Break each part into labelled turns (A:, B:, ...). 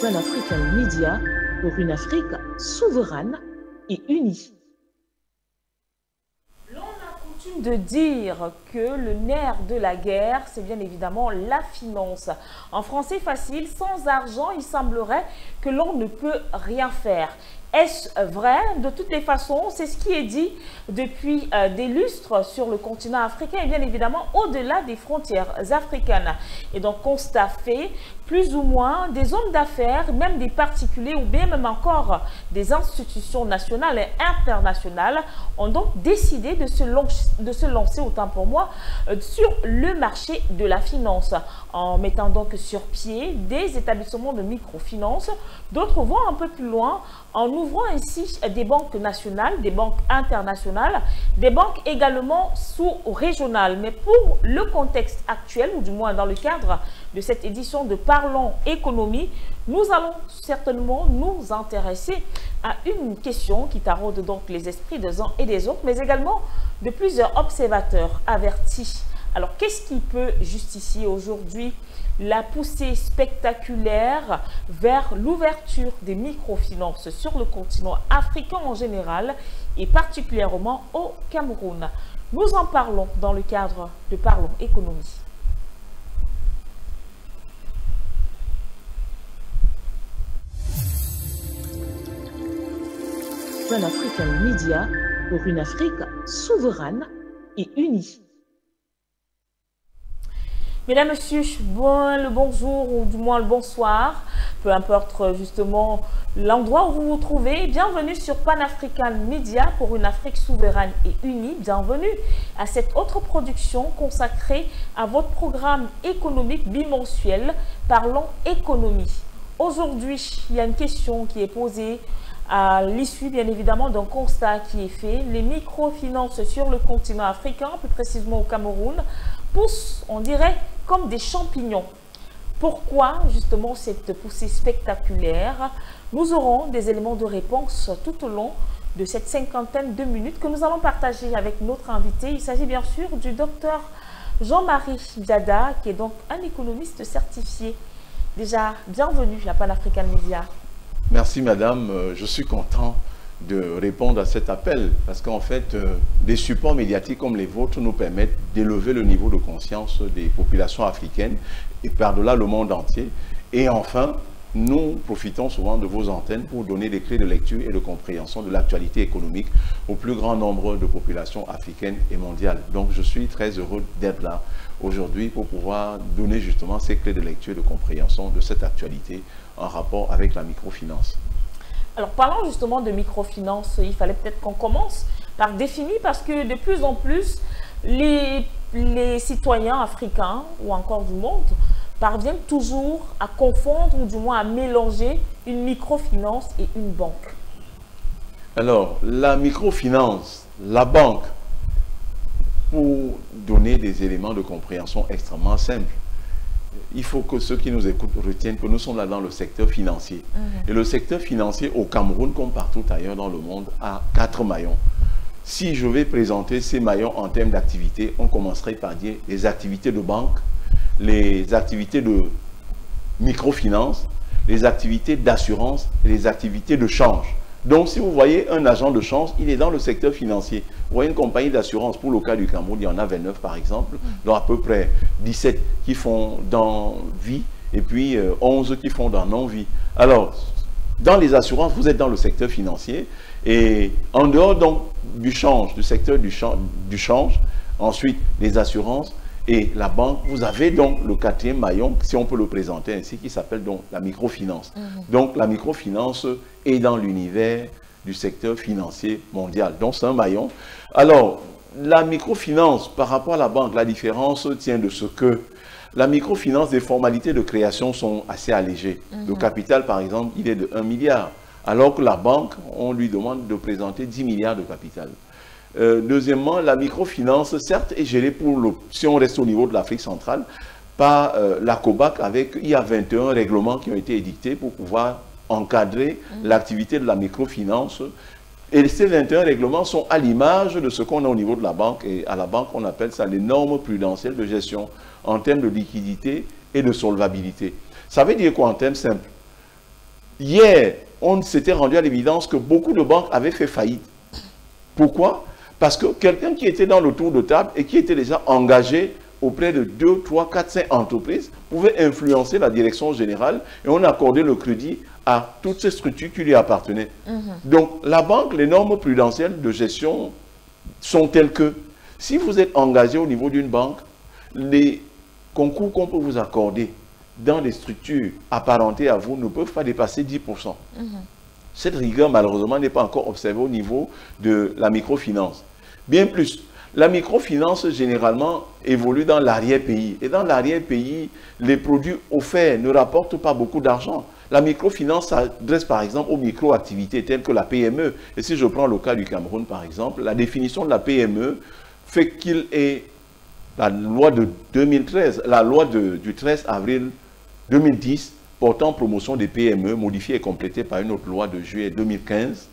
A: Pan-African Media pour une Afrique souveraine et unie.
B: L'on a coutume de dire que le nerf de la guerre, c'est bien évidemment la finance. En français facile, sans argent, il semblerait que l'on ne peut rien faire. Est-ce vrai? De toutes les façons, c'est ce qui est dit depuis des lustres sur le continent africain et bien évidemment au-delà des frontières africaines. Et donc, constat fait, plus ou moins, des hommes d'affaires, même des particuliers ou bien même encore des institutions nationales et internationales ont donc décidé de se lancer, autant pour moi, sur le marché de la finance en mettant donc sur pied des établissements de microfinance. D'autres vont un peu plus loin en ouvrant ainsi des banques nationales, des banques internationales, des banques également sous-régionales. Mais pour le contexte actuel, ou du moins dans le cadre de cette édition de Parlons Économie, nous allons certainement nous intéresser à une question qui taraude donc les esprits des uns et des autres, mais également de plusieurs observateurs avertis. Alors, qu'est-ce qui peut justifier aujourd'hui la poussée spectaculaire vers l'ouverture des microfinances sur le continent africain en général et particulièrement au Cameroun? Nous en parlons dans le cadre de Parlons Économie.
A: Pan-African Media pour une Afrique souveraine et unie.
B: Mesdames, Messieurs, le bonjour ou du moins le bonsoir, peu importe justement l'endroit où vous vous trouvez. Bienvenue sur Pan-African Media pour une Afrique souveraine et unie. Bienvenue à cette autre production consacrée à votre programme économique bimensuel Parlons Économie. Aujourd'hui, il y a une question qui est posée à l'issue, bien évidemment, d'un constat qui est fait. Les microfinances sur le continent africain, plus précisément au Cameroun, poussent, on dirait, comme des champignons. Pourquoi, justement, cette poussée spectaculaire? Nous aurons des éléments de réponse tout au long de cette cinquantaine de minutes que nous allons partager avec notre invité. Il s'agit bien sûr du docteur Jean-Marie Biada, qui est donc un économiste certifié. Déjà, bienvenue à Pan-African Media.
C: Merci madame, je suis content de répondre à cet appel parce qu'en fait, des supports médiatiques comme les vôtres nous permettent d'élever le niveau de conscience des populations africaines et par-delà le monde entier. Et enfin, nous profitons souvent de vos antennes pour donner des clés de lecture et de compréhension de l'actualité économique au plus grand nombre de populations africaines et mondiales. Donc je suis très heureux d'être là aujourd'hui pour pouvoir donner justement ces clés de lecture et de compréhension de cette actualité en rapport avec la microfinance.
B: Alors, parlons justement de microfinance. Il fallait peut-être qu'on commence par définir parce que de plus en plus, les citoyens africains ou encore du monde parviennent toujours à confondre ou du moins à mélanger une microfinance et une banque.
C: Alors, la microfinance, la banque, pour donner des éléments de compréhension extrêmement simples, il faut que ceux qui nous écoutent retiennent que nous sommes là dans le secteur financier. Et le secteur financier au Cameroun, comme partout ailleurs dans le monde, a 4 maillons. Si je vais présenter ces maillons en termes d'activité, on commencerait par dire les activités de banque, les activités de microfinance, les activités d'assurance et les activités de change. Donc, si vous voyez un agent de change, il est dans le secteur financier. Vous voyez une compagnie d'assurance, pour le cas du Cameroun, il y en a 29 par exemple, dont à peu près 17 qui font dans vie et puis 11 qui font dans non-vie. Alors, dans les assurances, vous êtes dans le secteur financier et en dehors donc du change, du secteur du change, ensuite les assurances et la banque, vous avez donc le 4e maillon, si on peut le présenter ainsi, qui s'appelle donc la microfinance. Donc la microfinance est dans l'univers du secteur financier mondial. Donc c'est un maillon. Alors, la microfinance par rapport à la banque, la différence tient de ce que la microfinance, les formalités de création sont assez allégées. Le capital, par exemple, il est de 1 milliard. Alors que la banque, on lui demande de présenter 10 milliards de capital. Deuxièmement, la microfinance, certes, est gérée si on reste au niveau de l'Afrique centrale, par la COBAC il y a 21 règlements qui ont été édictés pour pouvoir encadrer l'activité de la microfinance. Et ces 21 règlements sont à l'image de ce qu'on a au niveau de la banque. Et à la banque, on appelle ça les normes prudentielles de gestion en termes de liquidité et de solvabilité. Ça veut dire quoi en termes simples? Hier, on s'était rendu à l'évidence que beaucoup de banques avaient fait faillite. Pourquoi? Parce que quelqu'un qui était dans le tour de table et qui était déjà engagé auprès de 2, 3, 4, 5 entreprises pouvait influencer la direction générale et on accordait le crédit à toutes ces structures qui lui appartenaient. Donc, la banque, les normes prudentielles de gestion sont telles que si vous êtes engagé au niveau d'une banque, les concours qu'on peut vous accorder dans des structures apparentées à vous ne peuvent pas dépasser 10%. Cette rigueur, malheureusement, n'est pas encore observée au niveau de la microfinance. Bien plus, la microfinance, généralement, évolue dans l'arrière-pays. Et dans l'arrière-pays, les produits offerts ne rapportent pas beaucoup d'argent. La microfinance s'adresse, par exemple, aux micro-activités telles que la PME. Et si je prends le cas du Cameroun, par exemple, la définition de la PME fait qu'il est la loi de 2013, la loi du 13 avril 2010, portant promotion des PME, modifiée et complétée par une autre loi de juillet 2015,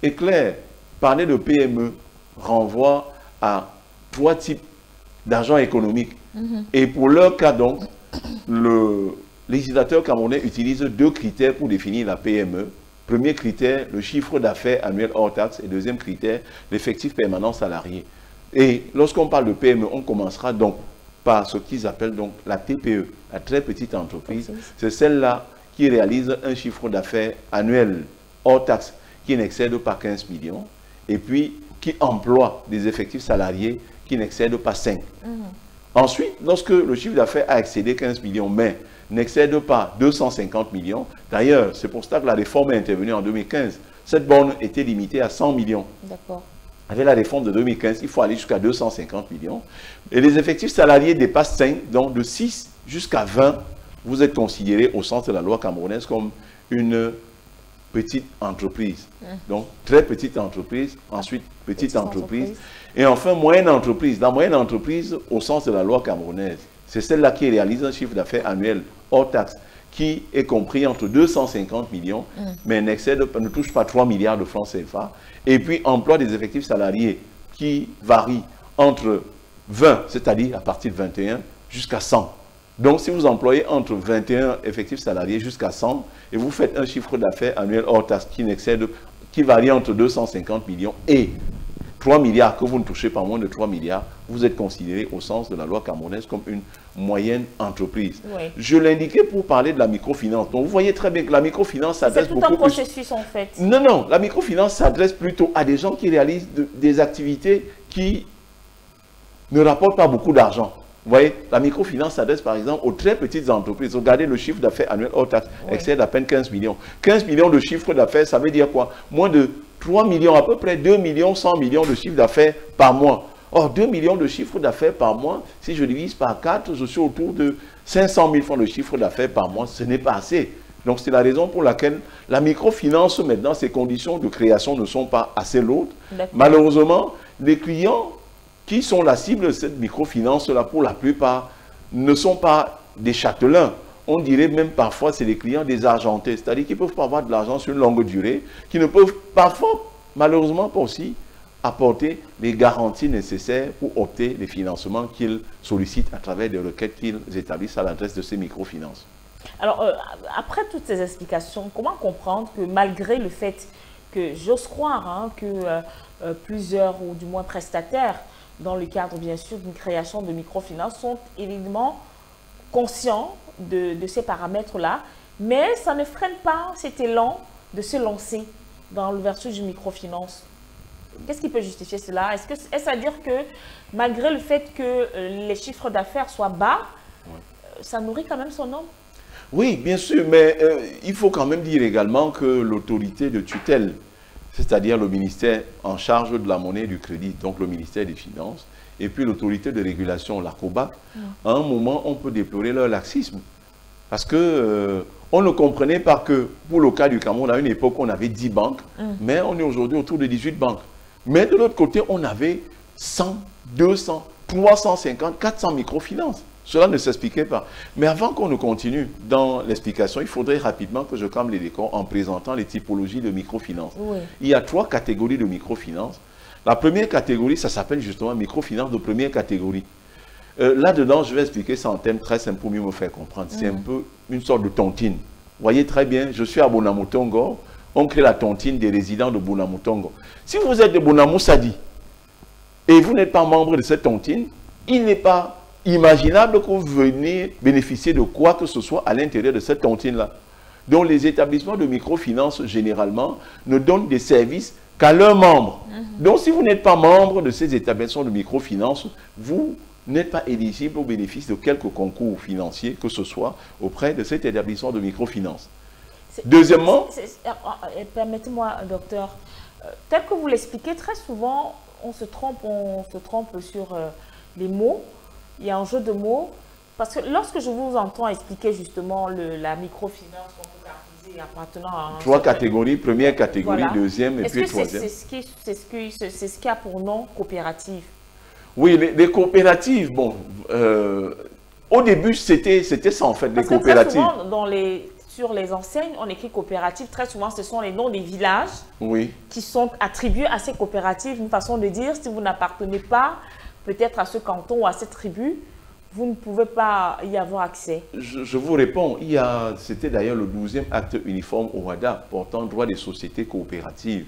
C: est clair. Parler de PME renvoie à 3 types d'agents économiques. Et pour leur cas, donc, le législateur camerounais utilise 2 critères pour définir la PME. Premier critère, le chiffre d'affaires annuel hors taxe. Et deuxième critère, l'effectif permanent salarié. Et lorsqu'on parle de PME, on commencera donc par ce qu'ils appellent donc la TPE, la très petite entreprise. C'est celle-là qui réalise un chiffre d'affaires annuel hors taxe qui n'excède pas 15 millions et puis qui emploie des effectifs salariés qui n'excèdent pas 5. Ensuite, lorsque le chiffre d'affaires a excédé 15 millions, mais n'excède pas 250 millions, d'ailleurs, c'est pour ça que la réforme est intervenue en 2015. Cette borne était limitée à 100 millions.
B: D'accord.
C: Avec la réforme de 2015, il faut aller jusqu'à 250 millions. Et les effectifs salariés dépassent 5, donc de 6 jusqu'à 20, vous êtes considéré au sens de la loi camerounaise comme une petite entreprise. Donc, très petite entreprise, ensuite petite entreprise, et enfin moyenne entreprise. La moyenne entreprise, au sens de la loi camerounaise, c'est celle-là qui réalise un chiffre d'affaires annuel hors taxe, qui est compris entre 250 millions, mais ne touche pas 3 milliards de francs CFA, et puis emploie des effectifs salariés qui varient entre 20, c'est-à-dire à partir de 21, jusqu'à 100. Donc, si vous employez entre 21 effectifs salariés jusqu'à 100, et vous faites un chiffre d'affaires annuel hors taxe qui varie entre 250 millions et 3 milliards, que vous ne touchez pas moins de 3 milliards, vous êtes considéré au sens de la loi camerounaise comme une moyenne entreprise. Oui. Je l'indiquais pour parler de la microfinance. Donc, vous voyez très bien que la microfinance s'adresse beaucoup plus...
B: C'est tout un processus, en fait.
C: Non, non, la microfinance s'adresse plutôt à des gens qui réalisent des activités qui ne rapportent pas beaucoup d'argent. Vous voyez, la microfinance s'adresse par exemple aux très petites entreprises. Regardez le chiffre d'affaires annuel hors taxe, excède à peine 15 millions. 15 millions de chiffre d'affaires, ça veut dire quoi? Moins de 3 millions, à peu près 2 millions, 100 millions de chiffre d'affaires par mois. Or, 2 millions de chiffre d'affaires par mois, si je divise par 4, je suis autour de 500 000 francs de chiffre d'affaires par mois. Ce n'est pas assez. Donc, c'est la raison pour laquelle la microfinance, maintenant, ses conditions de création ne sont pas assez lourdes. Malheureusement, les clients qui sont la cible de cette microfinance-là, pour la plupart, ne sont pas des châtelains. On dirait même parfois c'est les clients désargentés, c'est-à-dire qu'ils ne peuvent pas avoir de l'argent sur une longue durée, qui ne peuvent parfois, malheureusement pas aussi, apporter les garanties nécessaires pour opter les financements qu'ils sollicitent à travers des requêtes qu'ils établissent à l'adresse de ces microfinances.
B: Alors, après toutes ces explications, comment comprendre que malgré le fait que, j'ose croire, que plusieurs ou du moins prestataires, dans le cadre bien sûr d'une création de microfinance, sont évidemment conscients de ces paramètres-là, mais ça ne freine pas cet élan de se lancer dans l'ouverture d'une microfinance? Qu'est-ce qui peut justifier cela? Est-ce à dire que malgré le fait que les chiffres d'affaires soient bas, ça nourrit quand même son homme?
C: Oui, bien sûr, mais il faut quand même dire également que l'autorité de tutelle, c'est-à-dire le ministère en charge de la monnaie et du crédit, donc le ministère des Finances, et puis l'autorité de régulation, la COBAC, à un moment, on peut déplorer leur laxisme. Parce que on ne comprenait pas que, pour le cas du Cameroun, à une époque, on avait 10 banques, mais on est aujourd'hui autour de 18 banques. Mais de l'autre côté, on avait 100, 200, 350, 400 microfinances. Cela ne s'expliquait pas. Mais avant qu'on ne continue dans l'explication, il faudrait rapidement que je calme les décors en présentant les typologies de microfinance. Il y a 3 catégories de microfinance. La première catégorie, ça s'appelle justement microfinance de première catégorie. Là-dedans, je vais expliquer ça en termes très simples pour mieux me faire comprendre. C'est un peu une sorte de tontine. Voyez très bien, je suis à Bonamutongo, on crée la tontine des résidents de Bonamutongo. Si vous êtes de Bonamoussadi et vous n'êtes pas membre de cette tontine, il n'est pas imaginable que vous veniez bénéficier de quoi que ce soit à l'intérieur de cette tontine-là. Donc les établissements de microfinance, généralement, ne donnent des services qu'à leurs membres. Donc si vous n'êtes pas membre de ces établissements de microfinance, vous n'êtes pas éligible au bénéfice de quelques concours financiers que ce soit auprès de cet établissement de microfinance. Deuxièmement...
B: Permettez-moi, docteur, tel que vous l'expliquez, très souvent, on se trompe sur les mots. Il y a un jeu de mots. Parce que lorsque je vous entends expliquer justement la microfinance qu'on peut caractériser appartenant à...
C: Trois catégories, première catégorie,
B: voilà.
C: Deuxième et puis troisième.
B: C'est ce qui a pour nom coopérative.
C: Oui, les coopératives, bon, au début, c'était ça en fait, les coopératives.
B: Très souvent, sur les enseignes, on écrit coopérative. Très souvent, ce sont les noms des villages qui sont attribués à ces coopératives. Une façon de dire, si vous n'appartenez pas peut-être à ce canton ou à cette tribu, vous ne pouvez pas y avoir accès.
C: Je vous réponds, c'était d'ailleurs le 12e acte uniforme au WADA portant droit des sociétés coopératives.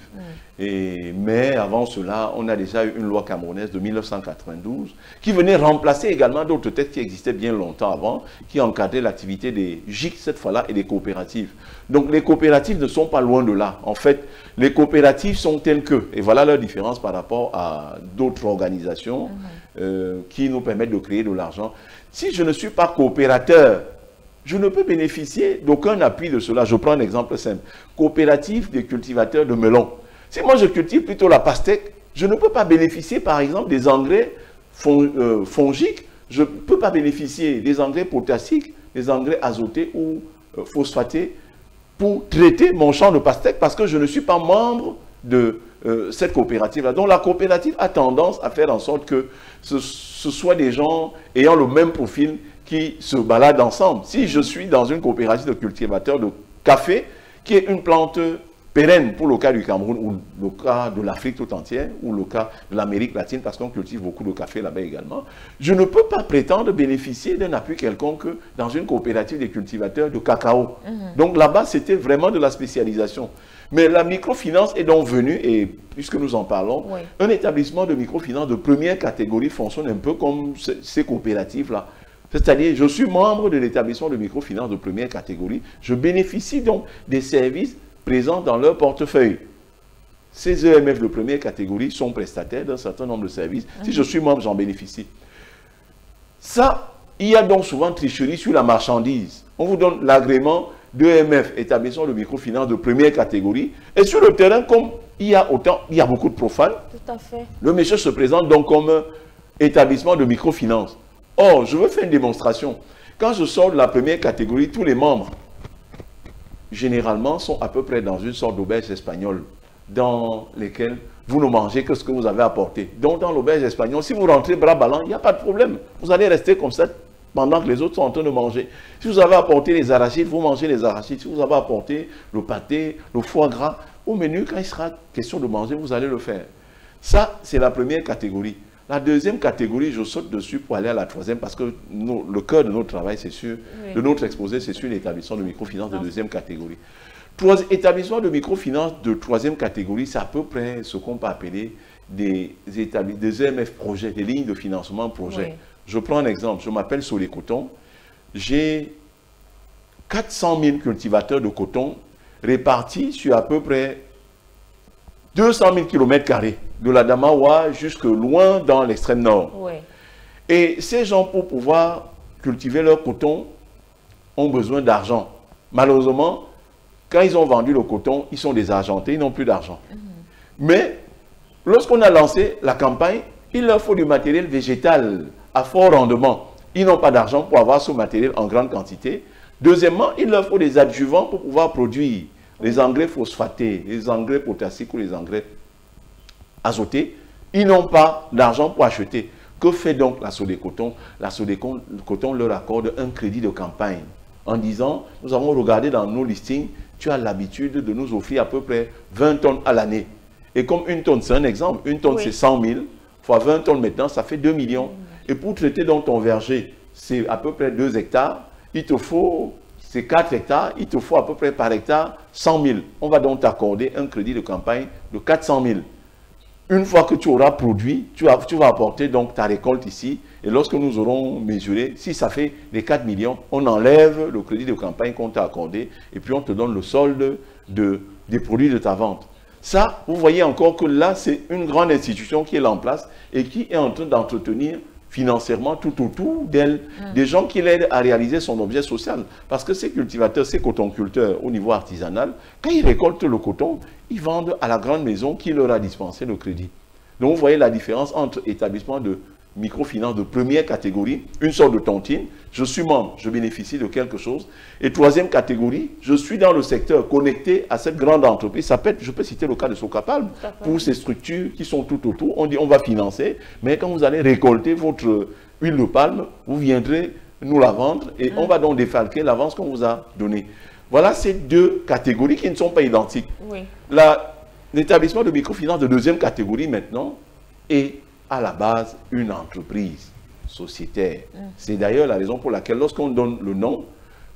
C: Mais avant cela, on a déjà eu une loi camerounaise de 1992 qui venait remplacer également d'autres textes qui existaient bien longtemps avant, qui encadraient l'activité des GIC cette fois-là et des coopératives. Donc les coopératives ne sont pas loin de là. En fait, les coopératives sont telles que, et voilà leur différence par rapport à d'autres organisations qui nous permettent de créer de l'argent. Si je ne suis pas coopérateur, je ne peux bénéficier d'aucun appui de cela. Je prends un exemple simple. Coopérative des cultivateurs de melons. Si moi je cultive plutôt la pastèque, je ne peux pas bénéficier par exemple des engrais fongiques, je ne peux pas bénéficier des engrais potassiques, des engrais azotés ou phosphatés pour traiter mon champ de pastèque parce que je ne suis pas membre de cette coopérative-là. Donc la coopérative a tendance à faire en sorte que ce soit des gens ayant le même profil qui se baladent ensemble. Si je suis dans une coopérative de cultivateurs de café, qui est une plante pérenne pour le cas du Cameroun ou le cas de l'Afrique tout entière ou le cas de l'Amérique latine parce qu'on cultive beaucoup de café là-bas également, je ne peux pas prétendre bénéficier d'un appui quelconque dans une coopérative des cultivateurs de cacao. Donc là-bas, c'était vraiment de la spécialisation. Mais la microfinance est donc venue, et puisque nous en parlons, un établissement de microfinance de première catégorie fonctionne un peu comme ces coopératives-là. C'est-à-dire, je suis membre de l'établissement de microfinance de première catégorie, je bénéficie donc des services présents dans leur portefeuille. Ces EMF de première catégorie sont prestataires d'un certain nombre de services. Si je suis membre, j'en bénéficie. Ça, il y a donc souvent tricherie sur la marchandise. On vous donne l'agrément d'EMF, établissement de microfinance de première catégorie. Et sur le terrain, comme il y a beaucoup de profanes,
B: tout à fait,
C: le monsieur se présente donc comme établissement de microfinance. Or, je veux faire une démonstration. Quand je sors de la première catégorie, tous les membres, généralement, sont à peu près dans une sorte d'auberge espagnole, dans lesquelles vous ne mangez que ce que vous avez apporté. Donc, dans l'auberge espagnole, si vous rentrez bras ballants, il n'y a pas de problème. Vous allez rester comme ça pendant que les autres sont en train de manger. Si vous avez apporté les arachides, vous mangez les arachides. Si vous avez apporté le pâté, le foie gras, au menu, quand il sera question de manger, vous allez le faire. Ça, c'est la première catégorie. La deuxième catégorie, je saute dessus pour aller à la troisième parce que le cœur de notre travail, c'est sûr, de notre exposé, c'est sur l'établissement de microfinance de deuxième catégorie. Établissement de microfinance de troisième catégorie, c'est à peu près ce qu'on peut appeler des EMF projets, des lignes de financement projet. Je prends un exemple, je m'appelle Solé Coton, j'ai 400 000 cultivateurs de coton répartis sur à peu près 200 000 km² de la Damawa jusque loin dans l'extrême nord. Et ces gens, pour pouvoir cultiver leur coton, ont besoin d'argent. Malheureusement, quand ils ont vendu le coton, ils sont désargentés, ils n'ont plus d'argent. Mais lorsqu'on a lancé la campagne, il leur faut du matériel végétal à fort rendement. Ils n'ont pas d'argent pour avoir ce matériel en grande quantité. Deuxièmement, il leur faut des adjuvants pour pouvoir produire les engrais phosphatés, les engrais potassiques ou les engrais azotés. Ils n'ont pas d'argent pour acheter. Que fait donc la Sodécoton? La Sodécoton leur accorde un crédit de campagne en disant, nous avons regardé dans nos listings, tu as l'habitude de nous offrir à peu près 20 tonnes à l'année. Et comme une tonne, c'est un exemple, une tonne c'est 100 000, fois 20 tonnes maintenant, ça fait 2 millions. Et pour traiter donc ton verger, c'est à peu près 2 hectares, il te faut c'est 4 hectares, il te faut à peu près par hectare 100 000. On va donc t'accorder un crédit de campagne de 400 000. Une fois que tu auras produit, tu vas apporter donc ta récolte ici. Et lorsque nous aurons mesuré, si ça fait les 4 millions, on enlève le crédit de campagne qu'on t'a accordé et puis on te donne le solde des produits de ta vente. Ça, vous voyez encore que là, c'est une grande institution qui est là en place et qui est en train d'entretenir financièrement tout autour d'elle, des gens qui l'aident à réaliser son objet social. Parce que ces cultivateurs, ces cotonculteurs au niveau artisanal, quand ils récoltent le coton, ils vendent à la grande maison qui leur a dispensé le crédit. Donc vous voyez la différence entre établissements de microfinance de première catégorie, une sorte de tontine, je suis membre, je bénéficie de quelque chose. Et troisième catégorie, je suis dans le secteur connecté à cette grande entreprise. Ça peut être, je peux citer le cas de Socapalm, pour ces structures qui sont tout autour. On dit on va financer, mais quand vous allez récolter votre huile de palme, vous viendrez nous la vendre et on va donc défalquer l'avance qu'on vous a donnée. Voilà ces deux catégories qui ne sont pas identiques. Oui. L'établissement de microfinance de deuxième catégorie maintenant est à la base une entreprise sociétaire. C'est d'ailleurs la raison pour laquelle lorsqu'on donne le nom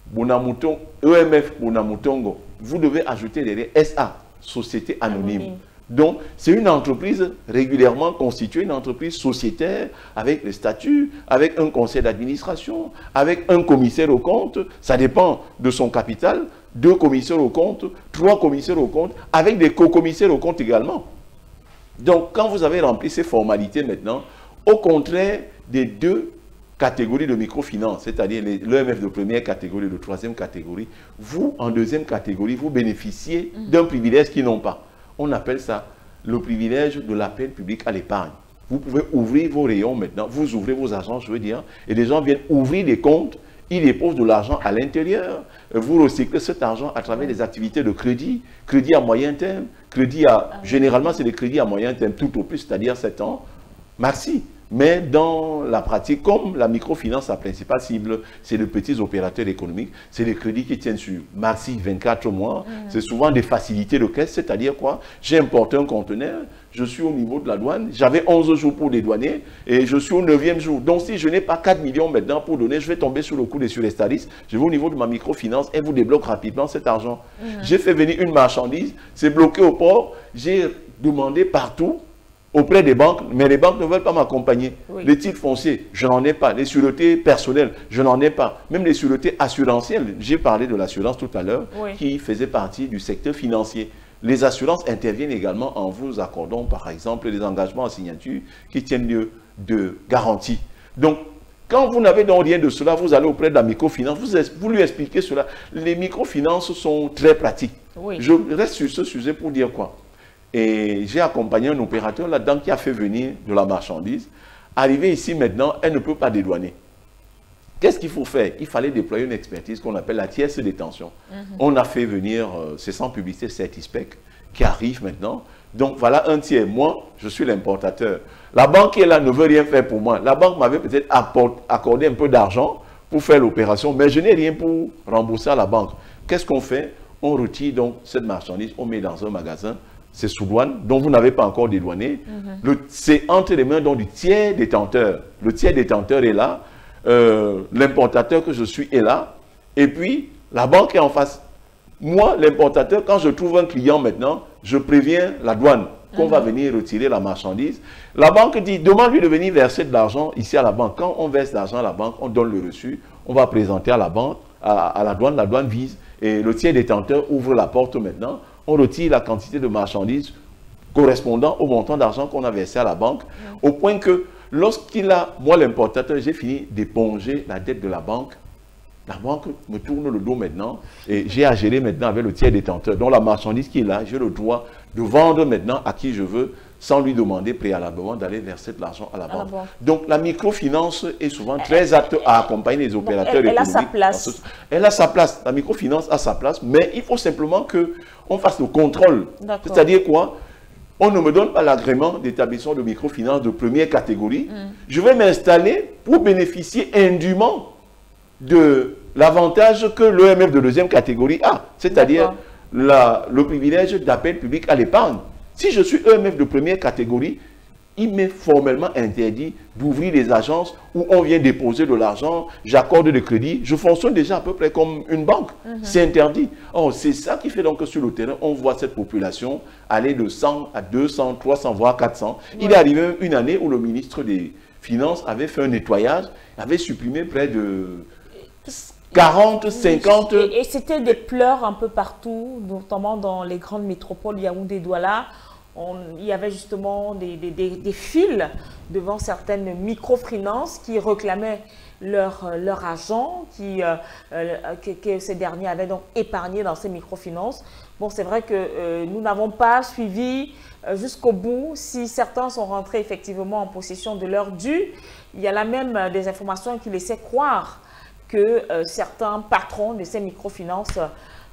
C: Bonamouton, EMF Bonamoutongo, vous devez ajouter derrière SA, Société Anonyme. Donc, c'est une entreprise régulièrement constituée, une entreprise sociétaire, avec les statuts, avec un conseil d'administration, avec un commissaire aux comptes, ça dépend de son capital, 2 commissaires aux comptes, 3 commissaires aux comptes, avec des co-commissaires aux comptes également. Donc, quand vous avez rempli ces formalités maintenant, au contraire des 2 catégories de microfinance, c'est-à-dire l'EMF de première catégorie et de troisième catégorie, vous, en deuxième catégorie, vous bénéficiez d'un privilège qu'ils n'ont pas. On appelle ça le privilège de l'appel public à l'épargne. Vous pouvez ouvrir vos rayons maintenant, vous ouvrez vos agences, je veux dire, et les gens viennent ouvrir des comptes, ils déposent de l'argent à l'intérieur, vous recyclez cet argent à travers des activités de crédit, crédit à moyen terme, crédit à, généralement c'est des crédits à moyen terme tout au plus, c'est-à-dire 7 ans, merci. Mais dans la pratique, comme la microfinance, sa principale cible, c'est de petits opérateurs économiques, c'est des crédits qui tiennent sur maxi 24 mois, c'est souvent des facilités de caisse, c'est-à-dire quoi? J'ai importé un conteneur, je suis au niveau de la douane, j'avais 11 jours pour dédouaner et je suis au 9e jour. Donc si je n'ai pas 4 millions maintenant pour donner, je vais tomber sur le coup des surestaristes, je vais au niveau de ma microfinance et vous débloque rapidement cet argent. J'ai fait venir une marchandise, c'est bloqué au port, j'ai demandé partout, auprès des banques, mais les banques ne veulent pas m'accompagner. Les titres fonciers, je n'en ai pas. Les sûretés personnelles, je n'en ai pas. Même les sûretés assurantielles, j'ai parlé de l'assurance tout à l'heure, qui faisait partie du secteur financier. Les assurances interviennent également en vous accordant, par exemple, des engagements en signature qui tiennent lieu de garantie. Donc, quand vous n'avez donc rien de cela, vous allez auprès de la microfinance, vous lui expliquez cela. Les microfinances sont très pratiques. Je reste sur ce sujet pour dire quoi? Et j'ai accompagné un opérateur là-dedans qui a fait venir de la marchandise. Arrivé ici maintenant, elle ne peut pas dédouaner. Qu'est-ce qu'il faut faire? Il fallait déployer une expertise qu'on appelle la tierce détention. On a fait venir, c'est sans publicité, Certispec, qui arrive maintenant. Donc voilà un tiers. Moi, je suis l'importateur. La banque qui est là ne veut rien faire pour moi. La banque m'avait peut-être accordé un peu d'argent pour faire l'opération, mais je n'ai rien pour rembourser à la banque. Qu'est-ce qu'on fait? On retire donc cette marchandise, on met dans un magasin. C'est sous douane, dont vous n'avez pas encore dédouané. C'est entre les mains donc, du tiers détenteur. Le tiers détenteur est là, l'importateur que je suis est là, et puis la banque est en face. Moi, l'importateur, quand je trouve un client maintenant, je préviens la douane qu'on va venir retirer la marchandise. La banque dit, demande-lui de venir verser de l'argent ici à la banque. Quand on verse l'argent à la banque, on donne le reçu, on va présenter à la banque, à la douane vise, et le tiers détenteur ouvre la porte maintenant. On retire la quantité de marchandises correspondant au montant d'argent qu'on a versé à la banque, au point que lorsqu'il a, moi l'importateur, j'ai fini d'éponger la dette de la banque me tourne le dos maintenant et j'ai à gérer maintenant avec le tiers détenteur. Donc la marchandise qui est là, j'ai le droit de vendre maintenant à qui je veux sans lui demander préalablement d'aller verser de l'argent à la banque. Donc la microfinance est souvent très apte à accompagner les opérateurs économiques. Elle a sa place. Elle a sa place. La microfinance a sa place, mais il faut simplement qu'on fasse le contrôle. C'est-à-dire quoi? On ne me donne pas l'agrément d'établissement de microfinance de première catégorie. Je vais m'installer pour bénéficier indûment de l'avantage que l'EMF de deuxième catégorie a, c'est-à-dire le privilège d'appel public à l'épargne. Si je suis EMF de première catégorie, il m'est formellement interdit d'ouvrir des agences où on vient déposer de l'argent, j'accorde des crédits. Je fonctionne déjà à peu près comme une banque. C'est interdit. Or, c'est ça qui fait donc que sur le terrain, on voit cette population aller de 100 à 200, 300, voire 400. Ouais. Il est arrivé une année où le ministre des Finances avait fait un nettoyage, avait supprimé près de 40, 50...
B: Et c'était des pleurs un peu partout, notamment dans les grandes métropoles, Yaoundé, Douala. Il y avait justement des fils devant certaines microfinances qui réclamaient leur argent, que ces derniers avaient donc épargné dans ces microfinances. Bon, c'est vrai que nous n'avons pas suivi jusqu'au bout si certains sont rentrés effectivement en possession de leur dû. Il y a là même des informations qui laissaient croire que certains patrons de ces microfinances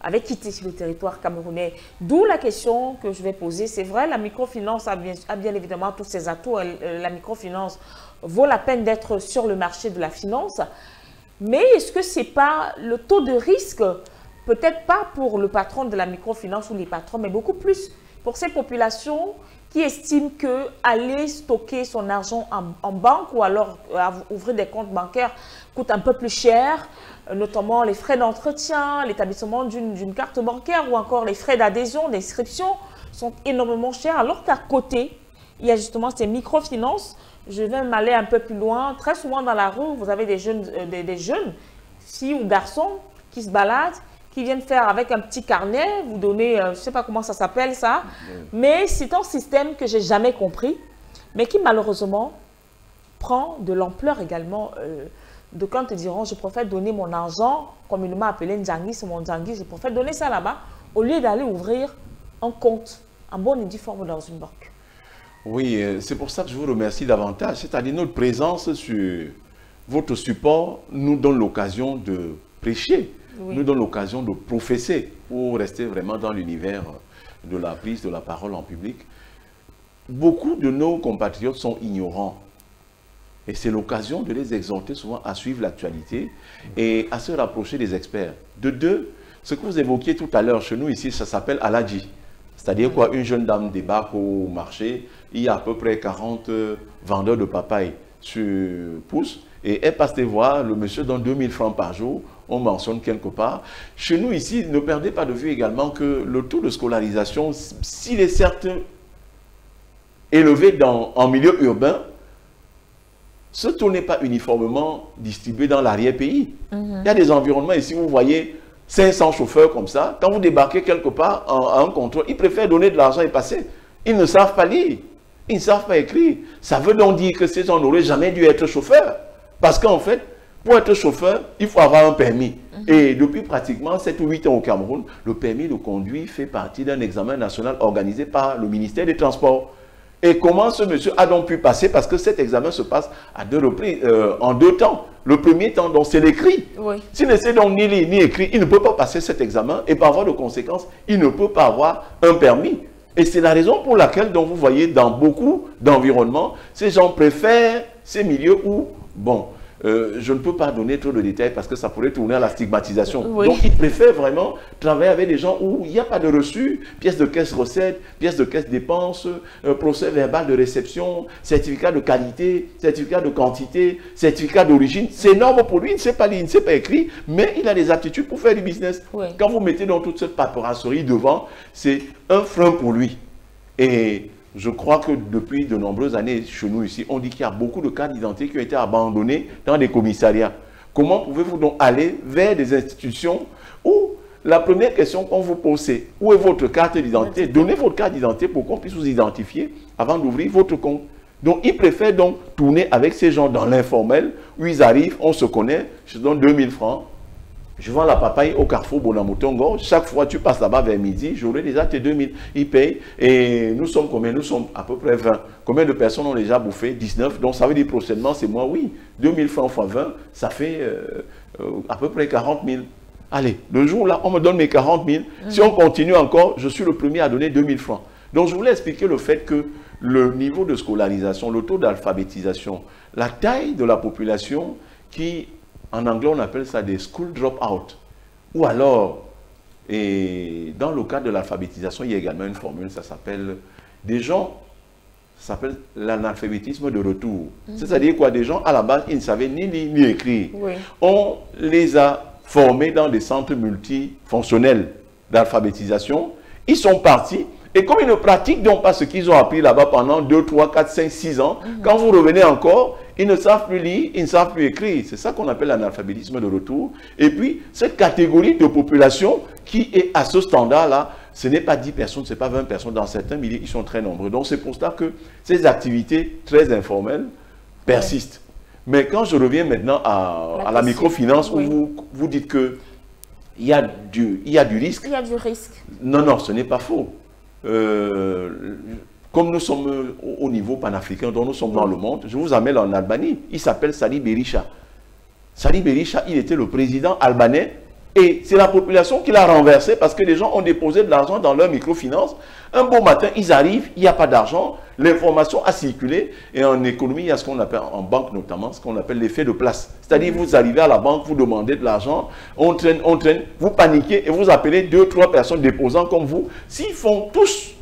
B: avaient quitté le territoire camerounais. D'où la question que je vais poser. C'est vrai, la microfinance a bien évidemment tous ses atouts. La microfinance vaut la peine d'être sur le marché de la finance. Mais est-ce que ce n'est pas le taux de risque, peut-être pas pour le patron de la microfinance ou les patrons, mais beaucoup plus pour ces populations qui estiment que aller stocker son argent en banque ou alors ouvrir des comptes bancaires coûte un peu plus cher, notamment les frais d'entretien, l'établissement d'une carte bancaire ou encore les frais d'adhésion, d'inscription sont énormément chers, alors qu'à côté, il y a justement ces microfinances. Je vais m'aller un peu plus loin. Très souvent dans la rue, vous avez des jeunes filles ou garçons qui se baladent, qui viennent faire avec un petit carnet, vous donnez, je ne sais pas comment ça s'appelle ça, mais c'est un système que je n'ai jamais compris, mais qui malheureusement prend de l'ampleur également. De quand te diront, je préfère donner mon argent, comme il m'a appelé Ndjangi, c'est mon Ndjangi, je préfère donner ça là-bas, au lieu d'aller ouvrir un compte en bonne et due forme dans une banque.
C: Oui, c'est pour ça que je vous remercie davantage. C'est-à-dire notre présence sur votre support nous donne l'occasion de prêcher, nous donne l'occasion de professer pour rester vraiment dans l'univers de la prise de la parole en public. Beaucoup de nos compatriotes sont ignorants. Et c'est l'occasion de les exhorter souvent à suivre l'actualité et à se rapprocher des experts. De deux, ce que vous évoquiez tout à l'heure chez nous ici, ça s'appelle Aladji. C'est-à-dire quoi, une jeune dame débarque au marché, il y a à peu près 40 vendeurs de papaye sur pouce et elle passe les voir, le monsieur donne 2000 francs par jour, on mentionne quelque part. Chez nous ici, ne perdez pas de vue également que le taux de scolarisation, s'il est certes élevé en milieu urbain, ce taux n'est pas uniformément distribué dans l'arrière-pays. Il y a des environnements ici où vous voyez 500 chauffeurs comme ça. Quand vous débarquez quelque part à un contrôle, ils préfèrent donner de l'argent et passer. Ils ne savent pas lire. Ils ne savent pas écrire. Ça veut donc dire que ces gens n'auraient jamais dû être chauffeurs. Parce qu'en fait, pour être chauffeur, il faut avoir un permis. Et depuis pratiquement 7 ou 8 ans au Cameroun, le permis de conduire fait partie d'un examen national organisé par le ministère des Transports. Et comment ce monsieur a donc pu passer? Parce que cet examen se passe à 2 reprises, en 2 temps. Le premier temps, donc, c'est l'écrit. Oui. S'il ne sait donc ni lire ni écrire, il ne peut pas passer cet examen. Et par voie de conséquence, il ne peut pas avoir un permis. Et c'est la raison pour laquelle, donc, vous voyez, dans beaucoup d'environnements, ces gens préfèrent ces milieux où, bon, je ne peux pas donner trop de détails parce que ça pourrait tourner à la stigmatisation. Oui. Donc, ils préfèrent vraiment travailler avec des gens où il n'y a pas de reçu, pièces de caisse recette, pièces de caisse dépenses, procès verbal de réception, certificat de qualité, certificat de quantité, certificat d'origine. C'est énorme pour lui, il ne sait pas lire, il ne sait pas écrire, mais il a des aptitudes pour faire du business. Oui. Quand vous mettez dans toute cette paperasserie devant, c'est un frein pour lui. Et je crois que depuis de nombreuses années chez nous ici, on dit qu'il y a beaucoup de cartes d'identité qui ont été abandonnés dans des commissariats. Comment pouvez-vous donc aller vers des institutions où la première question qu'on vous pose, c'est où est votre carte d'identité? Donnez votre carte d'identité pour qu'on puisse vous identifier avant d'ouvrir votre compte. Donc, ils préfèrent donc tourner avec ces gens dans l'informel où ils arrivent, on se connaît, je te donne 2000 francs. Je vends la papaye au carrefour Bonamotongo. Chaque fois tu passes là-bas vers midi, j'aurai déjà tes 2000. Ils payent. Et nous sommes combien? Nous sommes à peu près 20. Combien de personnes ont déjà bouffé? 19. Donc ça veut dire prochainement, c'est moi, oui. 2000 francs fois 20, ça fait à peu près 40 000. Allez, le jour là, on me donne mes 40 000. Si on continue encore, je suis le premier à donner 2000 francs. Donc je voulais expliquer le fait que le niveau de scolarisation, le taux d'alphabétisation, la taille de la population qui... En anglais, on appelle ça des school drop-out. Ou alors, et dans le cadre de l'alphabétisation, il y a également une formule, ça s'appelle des gens Ça s'appelle l'analphabétisme de retour. C'est-à-dire quoi? Des gens, à la base, ils ne savaient ni lire ni écrire.
B: Oui.
C: On les a formés dans des centres multifonctionnels d'alphabétisation. Ils sont partis. Et comme ils ne pratiquent donc pas ce qu'ils ont appris là-bas pendant 2, 3, 4, 5, 6 ans, quand vous revenez encore, ils ne savent plus lire, ils ne savent plus écrire. C'est ça qu'on appelle l'analphabétisme de retour. Et puis, cette catégorie de population qui est à ce standard-là, ce n'est pas 10 personnes, ce n'est pas 20 personnes. Dans certains milieux, ils sont très nombreux. Donc, c'est pour ça que ces activités très informelles persistent. Mais quand je reviens maintenant à la microfinance, où vous dites qu'il y a du risque.
B: Il y a du risque.
C: Non, non, ce n'est pas faux. Comme nous sommes au niveau panafricain, dont nous sommes dans le monde, je vous amène en Albanie. Il s'appelle Sali Berisha. Sali Berisha, il était le président albanais et c'est la population qui l'a renversé parce que les gens ont déposé de l'argent dans leur microfinance. Un beau matin, ils arrivent, il n'y a pas d'argent, l'information a circulé et en économie, il y a ce qu'on appelle, en banque notamment, ce qu'on appelle l'effet de place. C'est-à-dire, vous arrivez à la banque, vous demandez de l'argent, on traîne, vous paniquez et vous appelez 2, 3 personnes déposant comme vous. S'ils font tous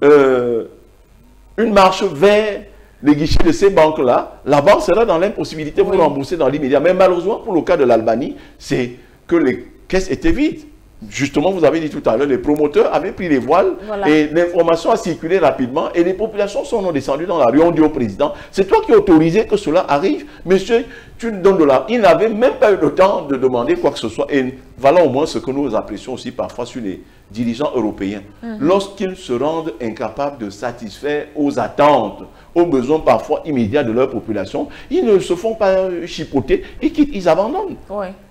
C: une marche vers les guichets de ces banques-là, la banque sera dans l'impossibilité de vous rembourser dans l'immédiat. Mais malheureusement, pour le cas de l'Albanie, c'est que les caisses étaient vides. Justement, vous avez dit tout à l'heure, les promoteurs avaient pris les voiles et l'information a circulé rapidement et les populations sont descendues dans la rue, on dit au président, c'est toi qui as autorisé que cela arrive, monsieur, tu nous donnes de l'argent. Il n'avait même pas eu le temps de demander quoi que ce soit et voilà au moins ce que nous apprécions aussi parfois sur les dirigeants européens. Lorsqu'ils se rendent incapables de satisfaire aux attentes, aux besoins parfois immédiats de leur population, ils ne se font pas chipoter, ils quittent, ils abandonnent.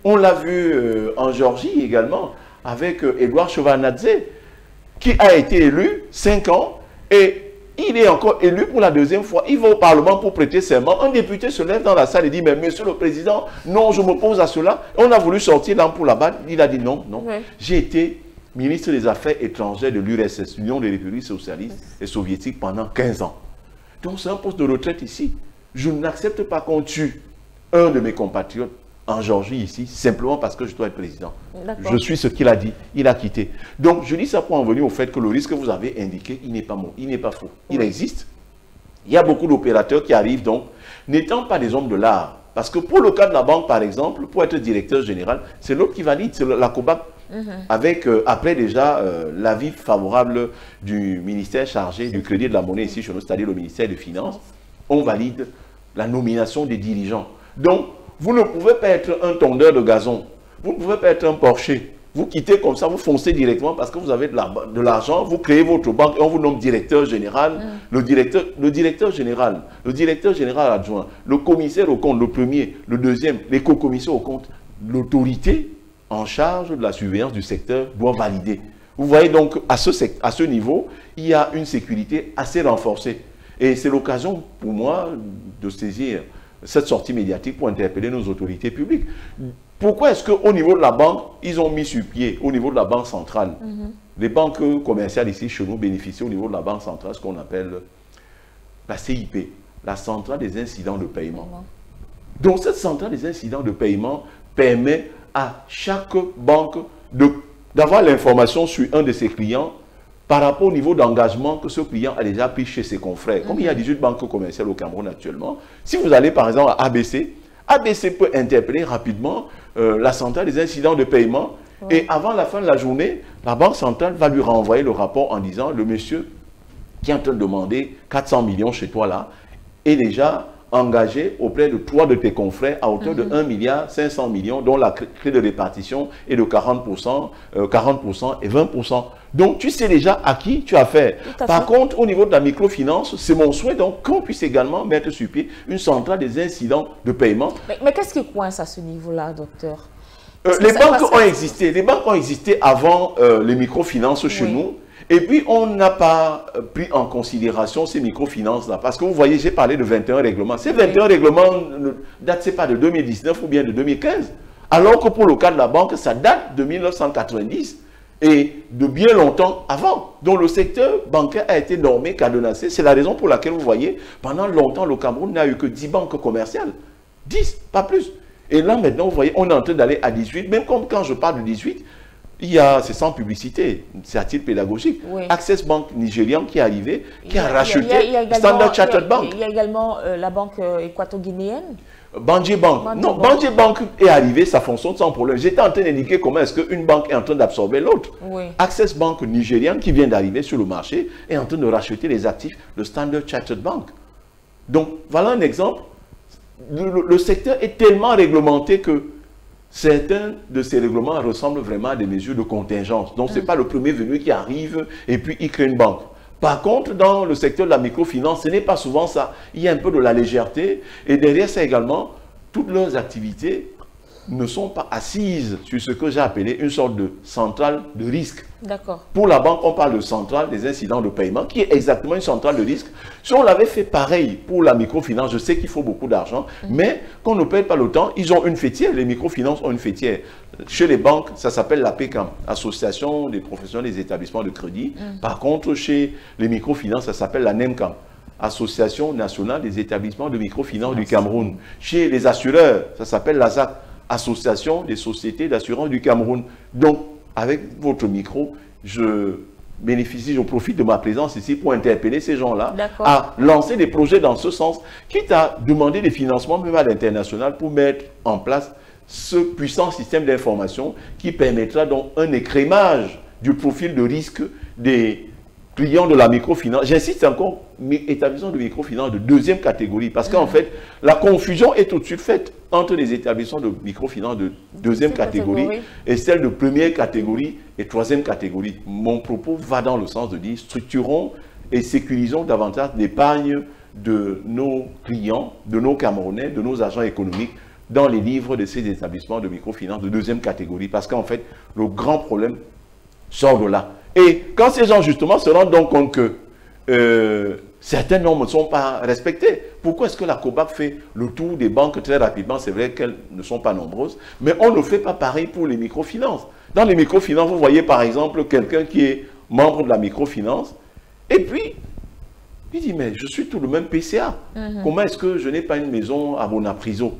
C: On l'a vu en Géorgie également, avec Edouard Shevardnadze, qui a été élu 5 ans, et il est encore élu pour la 2e fois. Il va au Parlement pour prêter serment. Un député se lève dans la salle et dit, mais monsieur le président, non, je m'oppose à cela. On a voulu sortir l'ampoule là-bas. Il a dit non, non. J'ai été ministre des Affaires étrangères de l'URSS, l'Union des Républiques socialistes et soviétiques, pendant 15 ans. Donc c'est un poste de retraite ici. Je n'accepte pas qu'on tue un de mes compatriotes en Géorgie ici, simplement parce que je dois être président. Je suis ce qu'il a dit, il a quitté. Donc je dis ça pour en venir au fait que le risque que vous avez indiqué, il n'est pas bon, il n'est pas faux. Il existe. Il y a beaucoup d'opérateurs qui arrivent donc, n'étant pas des hommes de l'art. Parce que pour le cas de la banque, par exemple, pour être directeur général, c'est l'autre qui valide, c'est la COBAC. Avec, après déjà, l'avis favorable du ministère chargé du crédit de la monnaie ici chez nous, c'est-à-dire le ministère des Finances, on valide la nomination des dirigeants. Donc, vous ne pouvez pas être un tondeur de gazon, vous ne pouvez pas être un porcher. Vous quittez comme ça, vous foncez directement parce que vous avez de l'argent, vous créez votre banque et on vous nomme directeur général, le directeur général adjoint, le commissaire au compte, le premier, le deuxième, les co-commissaires au compte, l'autorité en charge de la surveillance du secteur doit valider. Vous voyez donc, à ce niveau, il y a une sécurité assez renforcée. Et c'est l'occasion pour moi de saisir cette sortie médiatique pour interpeller nos autorités publiques. Pourquoi est-ce qu'au niveau de la banque, ils ont mis sur pied, au niveau de la banque centrale, les banques commerciales ici chez nous bénéficient au niveau de la banque centrale, ce qu'on appelle la CIP, la centrale des incidents de paiement. Donc cette centrale des incidents de paiement permet à chaque banque d'avoir l'information sur un de ses clients par rapport au niveau d'engagement que ce client a déjà pris chez ses confrères. Comme il y a 18 banques commerciales au Cameroun actuellement, si vous allez par exemple à ABC, ABC peut interpeller rapidement la centrale des incidents de paiement et avant la fin de la journée, la banque centrale va lui renvoyer le rapport en disant le monsieur qui est en train de demander 400 millions chez toi là est déjà engagé auprès de 3 de tes confrères à hauteur de 1,5 milliard dont la clé de répartition est de 40% et 20%. Donc, tu sais déjà à qui tu as affaire. Par contre, au niveau de la microfinance, c'est mon souhait donc qu'on puisse également mettre sur pied une centrale des incidents de paiement.
B: Mais qu'est-ce qui coince à ce niveau-là, docteur?
C: Les banques ont existé. Les banques ont existé avant les microfinances chez nous. Et puis, on n'a pas pris en considération ces microfinances-là. Parce que vous voyez, j'ai parlé de 21 règlements. Ces 21 règlements ne datent pas de 2019 ou bien de 2015. Alors que pour le cas de la banque, ça date de 1990 et de bien longtemps avant. Donc, le secteur bancaire a été normé, cadenassé. C'est la raison pour laquelle, vous voyez, pendant longtemps, le Cameroun n'a eu que 10 banques commerciales. 10, pas plus. Et là, maintenant, vous voyez, on est en train d'aller à 18. Même comme quand je parle de 18, c'est sans publicité, c'est à titre pédagogique.
B: Oui.
C: Access Bank nigérian qui est arrivé, qui a racheté
B: également,
C: Standard Chartered Bank.
B: Il y a également la banque équato-guinéenne.
C: Banjé Bank. Non, Banjé Bank est arrivé, ça fonctionne sans problème. J'étais en train d'indiquer comment est-ce qu'une banque est en train d'absorber l'autre.
B: Oui.
C: Access Bank nigérian qui vient d'arriver sur le marché est en train de racheter les actifs de Standard Chartered Bank. Donc, voilà un exemple. Le secteur est tellement réglementé que certains de ces règlements ressemblent vraiment à des mesures de contingence. Donc, ce n'est pas le premier venu qui arrive et puis il crée une banque. Par contre, dans le secteur de la microfinance, ce n'est pas souvent ça. Il y a un peu de la légèreté. Et derrière ça également, toutes leurs activités ne sont pas assises sur ce que j'ai appelé une sorte de centrale de risque.
B: D'accord.
C: Pour la banque, on parle de centrale des incidents de paiement, qui est exactement une centrale de risque. Si on l'avait fait pareil pour la microfinance, je sais qu'il faut beaucoup d'argent, mais qu'on ne paye pas le temps, ils ont une fêtière. Les microfinances ont une fêtière. Chez les banques, ça s'appelle la PECAM, Association des professionnels des établissements de crédit. Par contre, chez les microfinances, ça s'appelle la NEMCAM, Association nationale des établissements de microfinance du Cameroun. Chez les assureurs, ça s'appelle l'ASAC, Association des sociétés d'assurance du Cameroun. Donc, avec votre micro, je profite de ma présence ici pour interpeller ces gens-là à lancer des projets dans ce sens, quitte à demander des financements même à l'international pour mettre en place ce puissant système d'information qui permettra donc un écrémage du profil de risque des clients de la microfinance. J'insiste encore, mais établissements de microfinance de deuxième catégorie, parce qu'en fait, la confusion est tout de suite faite entre les établissements de microfinance de deuxième catégorie et celles de première catégorie et troisième catégorie. Mon propos va dans le sens de dire structurons et sécurisons davantage l'épargne de nos clients, de nos Camerounais, de nos agents économiques dans les livres de ces établissements de microfinance de deuxième catégorie, parce qu'en fait, le grand problème sort de là. Et quand ces gens, justement, se rendent donc compte que certaines normes ne sont pas respectées, pourquoi est-ce que la COBAC fait le tour des banques très rapidement? C'est vrai qu'elles ne sont pas nombreuses, mais on ne fait pas pareil pour les microfinances. Dans les microfinances, vous voyez par exemple quelqu'un qui est membre de la microfinance, et puis il dit, mais je suis tout de même PCA. Comment est-ce que je n'ai pas une maison à Bonapriso?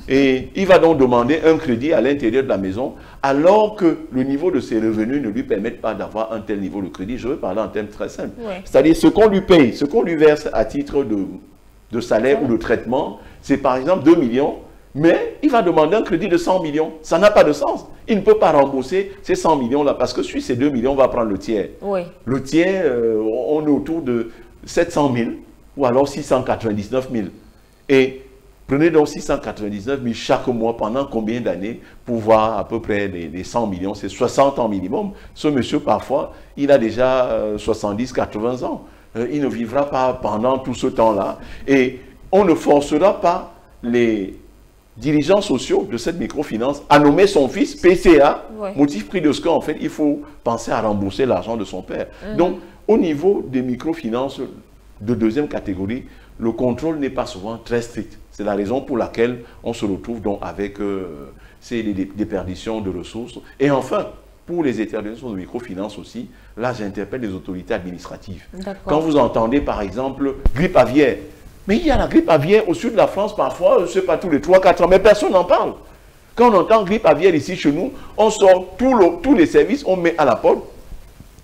C: Et il va donc demander un crédit à l'intérieur de la maison, alors que le niveau de ses revenus ne lui permet pas d'avoir un tel niveau de crédit. Je veux parler en termes très simples. C'est-à-dire, ce qu'on lui paye, ce qu'on lui verse à titre de salaire ou de traitement, c'est par exemple 2 millions, mais il va demander un crédit de 100 millions. Ça n'a pas de sens. Il ne peut pas rembourser ces 100 millions-là, parce que sur ces 2 millions, on va prendre le tiers. Le tiers, on est autour de 700 000 ou alors 699 000. Et prenez donc 699 000 chaque mois pendant combien d'années pour voir à peu près les 100 millions, c'est 60 ans minimum. Ce monsieur, parfois, il a déjà 70, 80 ans. Il ne vivra pas pendant tout ce temps-là. Et on ne forcera pas les dirigeants sociaux de cette microfinance à nommer son fils PCA, motif pris de ce qu'en fait, il faut penser à rembourser l'argent de son père. Donc, au niveau des microfinances de deuxième catégorie, le contrôle n'est pas souvent très strict. C'est la raison pour laquelle on se retrouve donc avec ces déperditions de ressources. Et enfin, pour les établissements de microfinance aussi, là j'interpelle les autorités administratives. Quand vous entendez par exemple grippe aviaire, mais il y a la grippe aviaire au sud de la France parfois, je ne sais pas, tous les 3-4 ans, mais personne n'en parle. Quand on entend grippe aviaire ici chez nous, on sort tous les services, on met à la porte.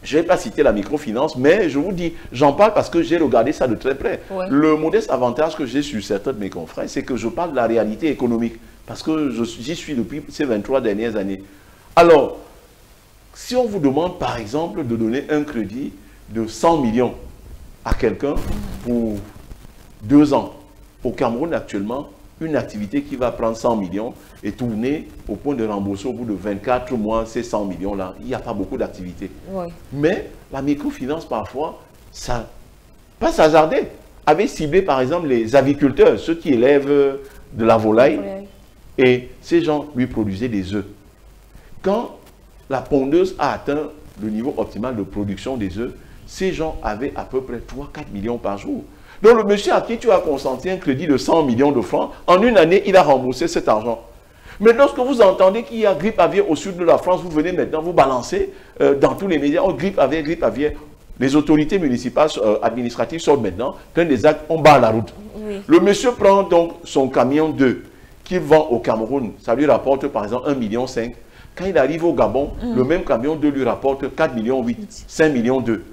C: Je ne vais pas citer la microfinance, mais je vous dis, j'en parle parce que j'ai regardé ça de très près. Le modeste avantage que j'ai sur certains de mes confrères, c'est que je parle de la réalité économique, parce que j'y suis depuis ces 23 dernières années. Alors, si on vous demande par exemple de donner un crédit de 100 millions à quelqu'un pour 2 ans, au Cameroun actuellement, une activité qui va prendre 100 millions et tourner au point de rembourser au bout de 24 mois ces 100 millions-là. Il n'y a pas beaucoup d'activités. Mais la microfinance, parfois, ça pas s'hasarder. Avait ciblé, par exemple, les aviculteurs, ceux qui élèvent de la volaille, et ces gens lui produisaient des œufs. Quand la pondeuse a atteint le niveau optimal de production des œufs, ces gens avaient à peu près 3-4 millions par jour. Donc le monsieur à qui tu as consenti un crédit de 100 millions de francs, en une année, il a remboursé cet argent. Mais lorsque vous entendez qu'il y a grippe aviaire au sud de la France, vous venez maintenant vous balancer dans tous les médias, oh, grippe aviaire. Les autorités municipales, administratives sortent maintenant, prennent des actes, on barre la route. Le monsieur prend donc son camion d'œufs qu'il vend au Cameroun, ça lui rapporte par exemple 1,5 million. Quand il arrive au Gabon, le même camion 2 lui rapporte 4 millions 8, 5 millions 2.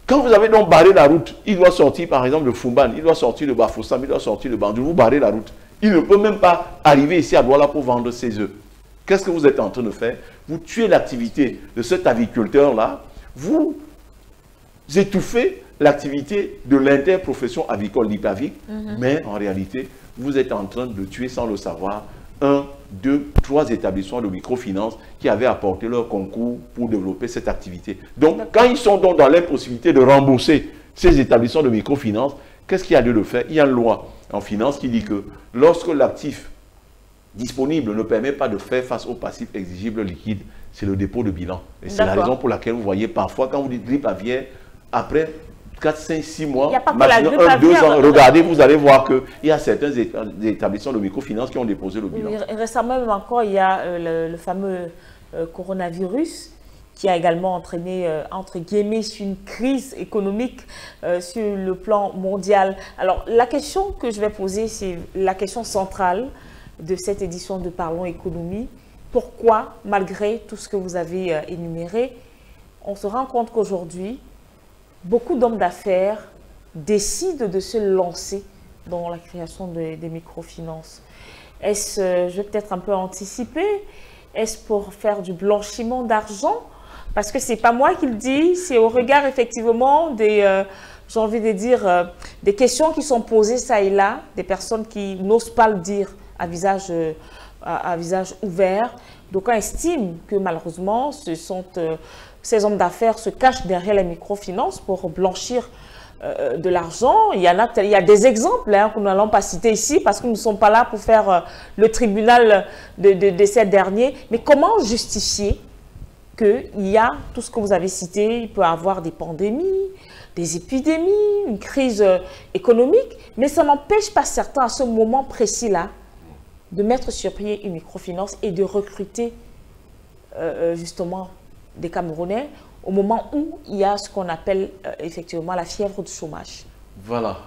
C: Quand vous avez donc barré la route, il doit sortir par exemple de Fumban, il doit sortir de Bafoussam, il doit sortir de Bandung, vous barrez la route. Il ne peut même pas arriver ici à Douala pour vendre ses œufs. Qu'est-ce que vous êtes en train de faire? Vous tuez l'activité de cet aviculteur-là, vous étouffez l'activité de l'interprofession avicole l'IPAVIC, mais en réalité, vous êtes en train de tuer sans le savoir 1, 2, 3 établissements de microfinance qui avaient apporté leur concours pour développer cette activité. Donc, quand ils sont donc dans l'impossibilité de rembourser ces établissements de microfinance, qu'est-ce qu'il y a lieu de faire? Il y a une loi en finance qui dit que lorsque l'actif disponible ne permet pas de faire face au passif exigible liquide, c'est le dépôt de bilan. Et c'est la raison pour laquelle vous voyez parfois, quand vous dites grippe aviaire, après 4, 5, 6 mois, maximum 1, 2 ans, regardez, vous allez voir qu'il y a certains établissements de microfinance qui ont déposé le bilan.
B: Récemment même encore, il y a le fameux coronavirus qui a également entraîné, entre guillemets, une crise économique sur le plan mondial. Alors, la question que je vais poser, c'est la question centrale de cette édition de Parlons Économie. Pourquoi, malgré tout ce que vous avez énuméré, on se rend compte qu'aujourd'hui, beaucoup d'hommes d'affaires décident de se lancer dans la création des microfinances? Est-ce, je vais peut-être un peu anticiper, est-ce pour faire du blanchiment d'argent? Parce que ce n'est pas moi qui le dis, c'est au regard effectivement des, j'ai envie de dire, des questions qui sont posées ça et là, des personnes qui n'osent pas le dire à visage ouvert. Donc on estime que malheureusement, ces hommes d'affaires se cachent derrière les microfinances pour blanchir de l'argent. Il y a des exemples que nous n'allons pas citer ici parce que nous ne sommes pas là pour faire le tribunal de ces derniers. Mais comment justifier qu'il y a tout ce que vous avez cité? Il peut y avoir des pandémies, des épidémies, une crise économique, mais ça n'empêche pas certains à ce moment précis-là de mettre sur pied une microfinance et de recruter justement des Camerounais au moment où il y a ce qu'on appelle effectivement la fièvre du chômage. Voilà.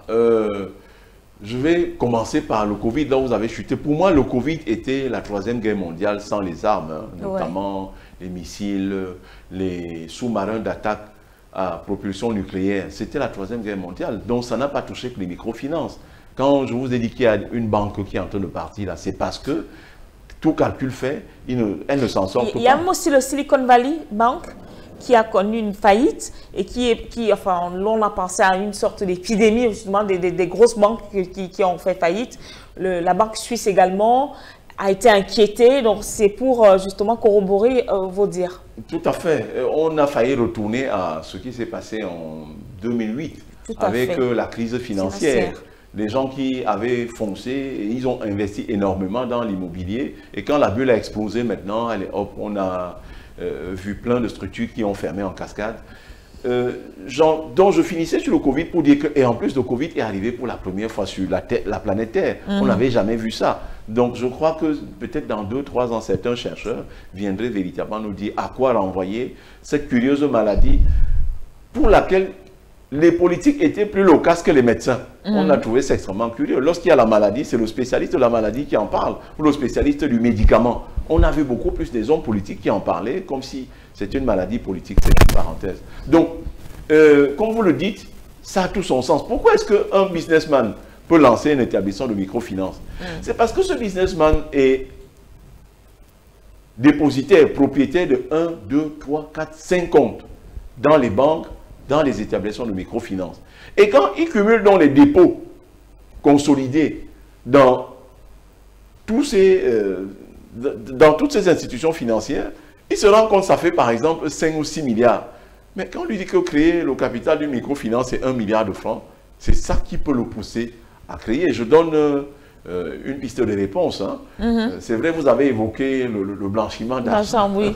C: Je vais commencer par le Covid, là où vous avez chuté. Pour moi, le Covid était la 3e guerre mondiale sans les armes, hein, notamment les missiles, les sous-marins d'attaque à propulsion nucléaire. C'était la 3e guerre mondiale, donc ça n'a pas touché que les microfinances. Quand je vous ai dit qu'il y a une banque qui est en train de partir, là, c'est parce que tout calcul fait, elle ne s'en sort pas.
B: Il y a aussi le Silicon Valley Bank qui a connu une faillite et enfin, on a pensé à une sorte d'épidémie, justement, des grosses banques qui ont fait faillite. La banque suisse également a été inquiétée, donc c'est pour justement corroborer vos dires.
C: Tout à fait. On a failli retourner à ce qui s'est passé en 2008 avec la crise financière. Les gens qui avaient foncé, ils ont investi énormément dans l'immobilier. Et quand la bulle a explosé maintenant, allez, hop, on a vu plein de structures qui ont fermé en cascade. Donc je finissais sur le Covid pour dire que, et en plus le Covid est arrivé pour la première fois sur la planète Terre. On n'avait jamais vu ça. Donc je crois que peut-être dans 2 ou 3 ans, certains chercheurs viendraient véritablement nous dire à quoi renvoyer cette curieuse maladie pour laquelle les politiques étaient plus loquaces que les médecins. On a trouvé ça extrêmement curieux. Lorsqu'il y a la maladie, c'est le spécialiste de la maladie qui en parle, ou le spécialiste du médicament. On a vu beaucoup plus des hommes politiques qui en parlaient, comme si c'était une maladie politique, c'est une parenthèse. Donc, comme vous le dites, ça a tout son sens. Pourquoi est-ce qu'un businessman peut lancer un établissement de microfinance? C'est parce que ce businessman est dépositaire, propriétaire de 1, 2, 3, 4, 5 comptes dans les banques, dans les établissements de microfinance. Et quand il cumule dans les dépôts consolidés dans toutes ces institutions financières, il se rend compte que ça fait par exemple 5 ou 6 milliards. Mais quand on lui dit que créer le capital d'une microfinance, c'est 1 milliard de francs, c'est ça qui peut le pousser à créer. Je donne une piste de réponse. Hein. C'est vrai, vous avez évoqué le blanchiment d'argent.
B: Oui.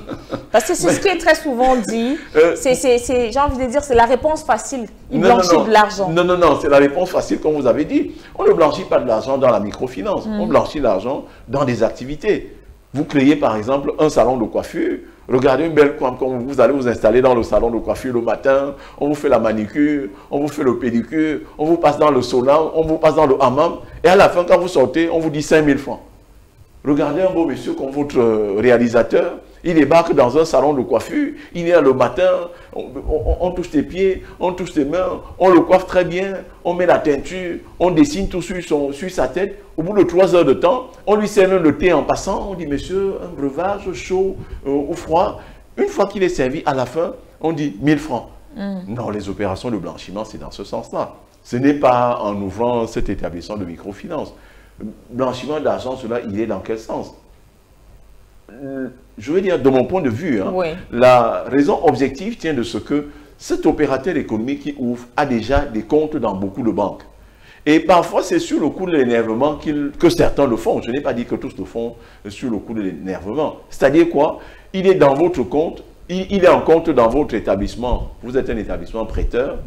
B: Parce que c'est ce qui est très souvent dit. J'ai envie de dire, c'est la réponse facile. Il blanchit de l'argent.
C: Non, non, non, c'est la réponse facile, comme vous avez dit. On ne blanchit pas de l'argent dans la microfinance. On blanchit l'argent dans des activités. Vous créez par exemple un salon de coiffure. Regardez une belle coiffe, quand vous allez vous installer dans le salon de coiffure le matin, on vous fait la manicure, on vous fait le pédicure, on vous passe dans le sauna, on vous passe dans le hammam, et à la fin, quand vous sortez, on vous dit 5 000 francs. Regardez un beau monsieur comme votre réalisateur, il débarque dans un salon de coiffure, il est là le matin, on touche tes pieds, on touche tes mains, on le coiffe très bien, on met la teinture, on dessine tout sur sa tête. Au bout de 3 heures de temps, on lui sert le thé en passant, on dit, monsieur, un breuvage chaud ou froid. Une fois qu'il est servi, à la fin, on dit 1000 francs. Non, les opérations de blanchiment, c'est dans ce sens-là. Ce n'est pas en ouvrant cet établissement de microfinance. Blanchiment d'argent, cela, il est dans quel sens? Je veux dire, de mon point de vue, hein,
B: oui.
C: La raison objective tient de ce que cet opérateur économique qui ouvre a déjà des comptes dans beaucoup de banques. Et parfois, c'est sur le coup de l'énervement que certains le font. Je n'ai pas dit que tous le font sur le coup de l'énervement. C'est-à-dire quoi? Il est dans votre compte, il est en compte dans votre établissement. Vous êtes un établissement prêteur.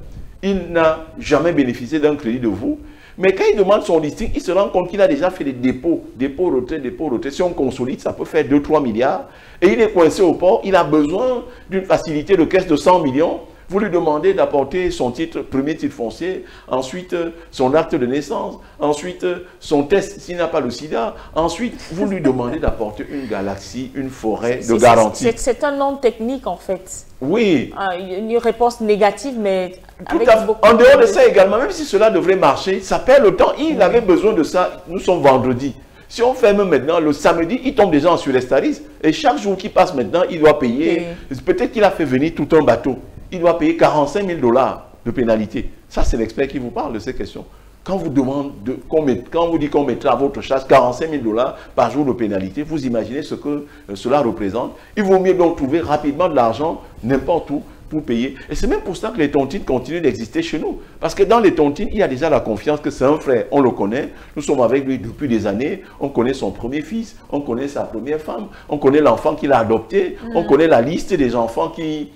C: Il n'a jamais bénéficié d'un crédit de vous. Mais quand il demande son listing, il se rend compte qu'il a déjà fait des dépôts, retrait. Si on consolide, ça peut faire 2-3 milliards. Et il est coincé au port, il a besoin d'une facilité de caisse de 100 millions. Vous lui demandez d'apporter son premier titre foncier, ensuite son acte de naissance, ensuite son test s'il n'a pas le sida, ensuite vous lui demandez d'apporter une galaxie, une forêt de garantie.
B: C'est un nom technique en fait.
C: Oui.
B: Une réponse négative, mais avec beaucoup
C: en dehors de ça également, même si cela devrait marcher, ça perd le temps. Il avait besoin de ça. Nous sommes vendredi. Si on ferme maintenant, le samedi, il tombe déjà en surestaris. Et chaque jour qui passe maintenant, il doit payer. Peut-être qu'il a fait venir tout un bateau. Il doit payer 45 000 $ de pénalité. Ça, c'est l'expert qui vous parle de ces questions. Quand vous dit qu'on mettra à votre charge 45 000 $ par jour de pénalité, vous imaginez ce que cela représente. Il vaut mieux donc trouver rapidement de l'argent n'importe où pour payer. Et c'est même pour ça que les tontines continuent d'exister chez nous. Parce que dans les tontines, il y a déjà la confiance que c'est un frère. On le connaît. Nous sommes avec lui depuis des années. On connaît son premier fils. On connaît sa première femme. On connaît l'enfant qu'il a adopté. On connaît la liste des enfants qui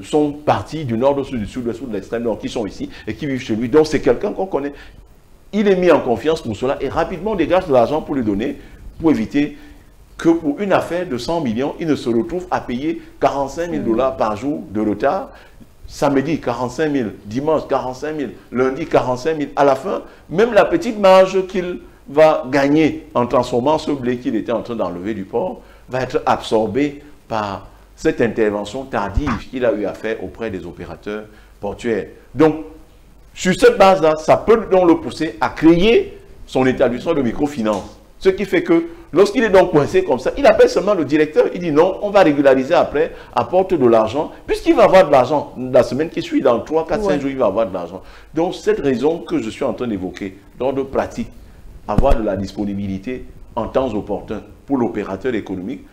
C: sont partis du nord, du sud, du sud-ouest ou de l'extrême nord, qui sont ici et qui vivent chez lui. Donc c'est quelqu'un qu'on connaît. Il est mis en confiance pour cela et rapidement on dégage de l'argent pour lui donner, pour éviter que pour une affaire de 100 millions, il ne se retrouve à payer 45 000 $ par jour de retard. Samedi, 45 000, dimanche, 45 000, lundi, 45 000. À la fin, même la petite marge qu'il va gagner en transformant ce blé qu'il était en train d'enlever du port va être absorbée par cette intervention tardive qu'il a eu à faire auprès des opérateurs portuaires. Donc, sur cette base-là, ça peut donc le pousser à créer son établissement de microfinance. Ce qui fait que, lorsqu'il est donc coincé comme ça, il appelle seulement le directeur. Il dit non, on va régulariser après, apporte de l'argent, puisqu'il va avoir de l'argent. La semaine qui suit, dans 3, 4, 5 jours, il va avoir de l'argent. Donc, cette raison que je suis en train d'évoquer, d'ordre pratique, avoir de la disponibilité en temps opportun pour l'opérateur économique,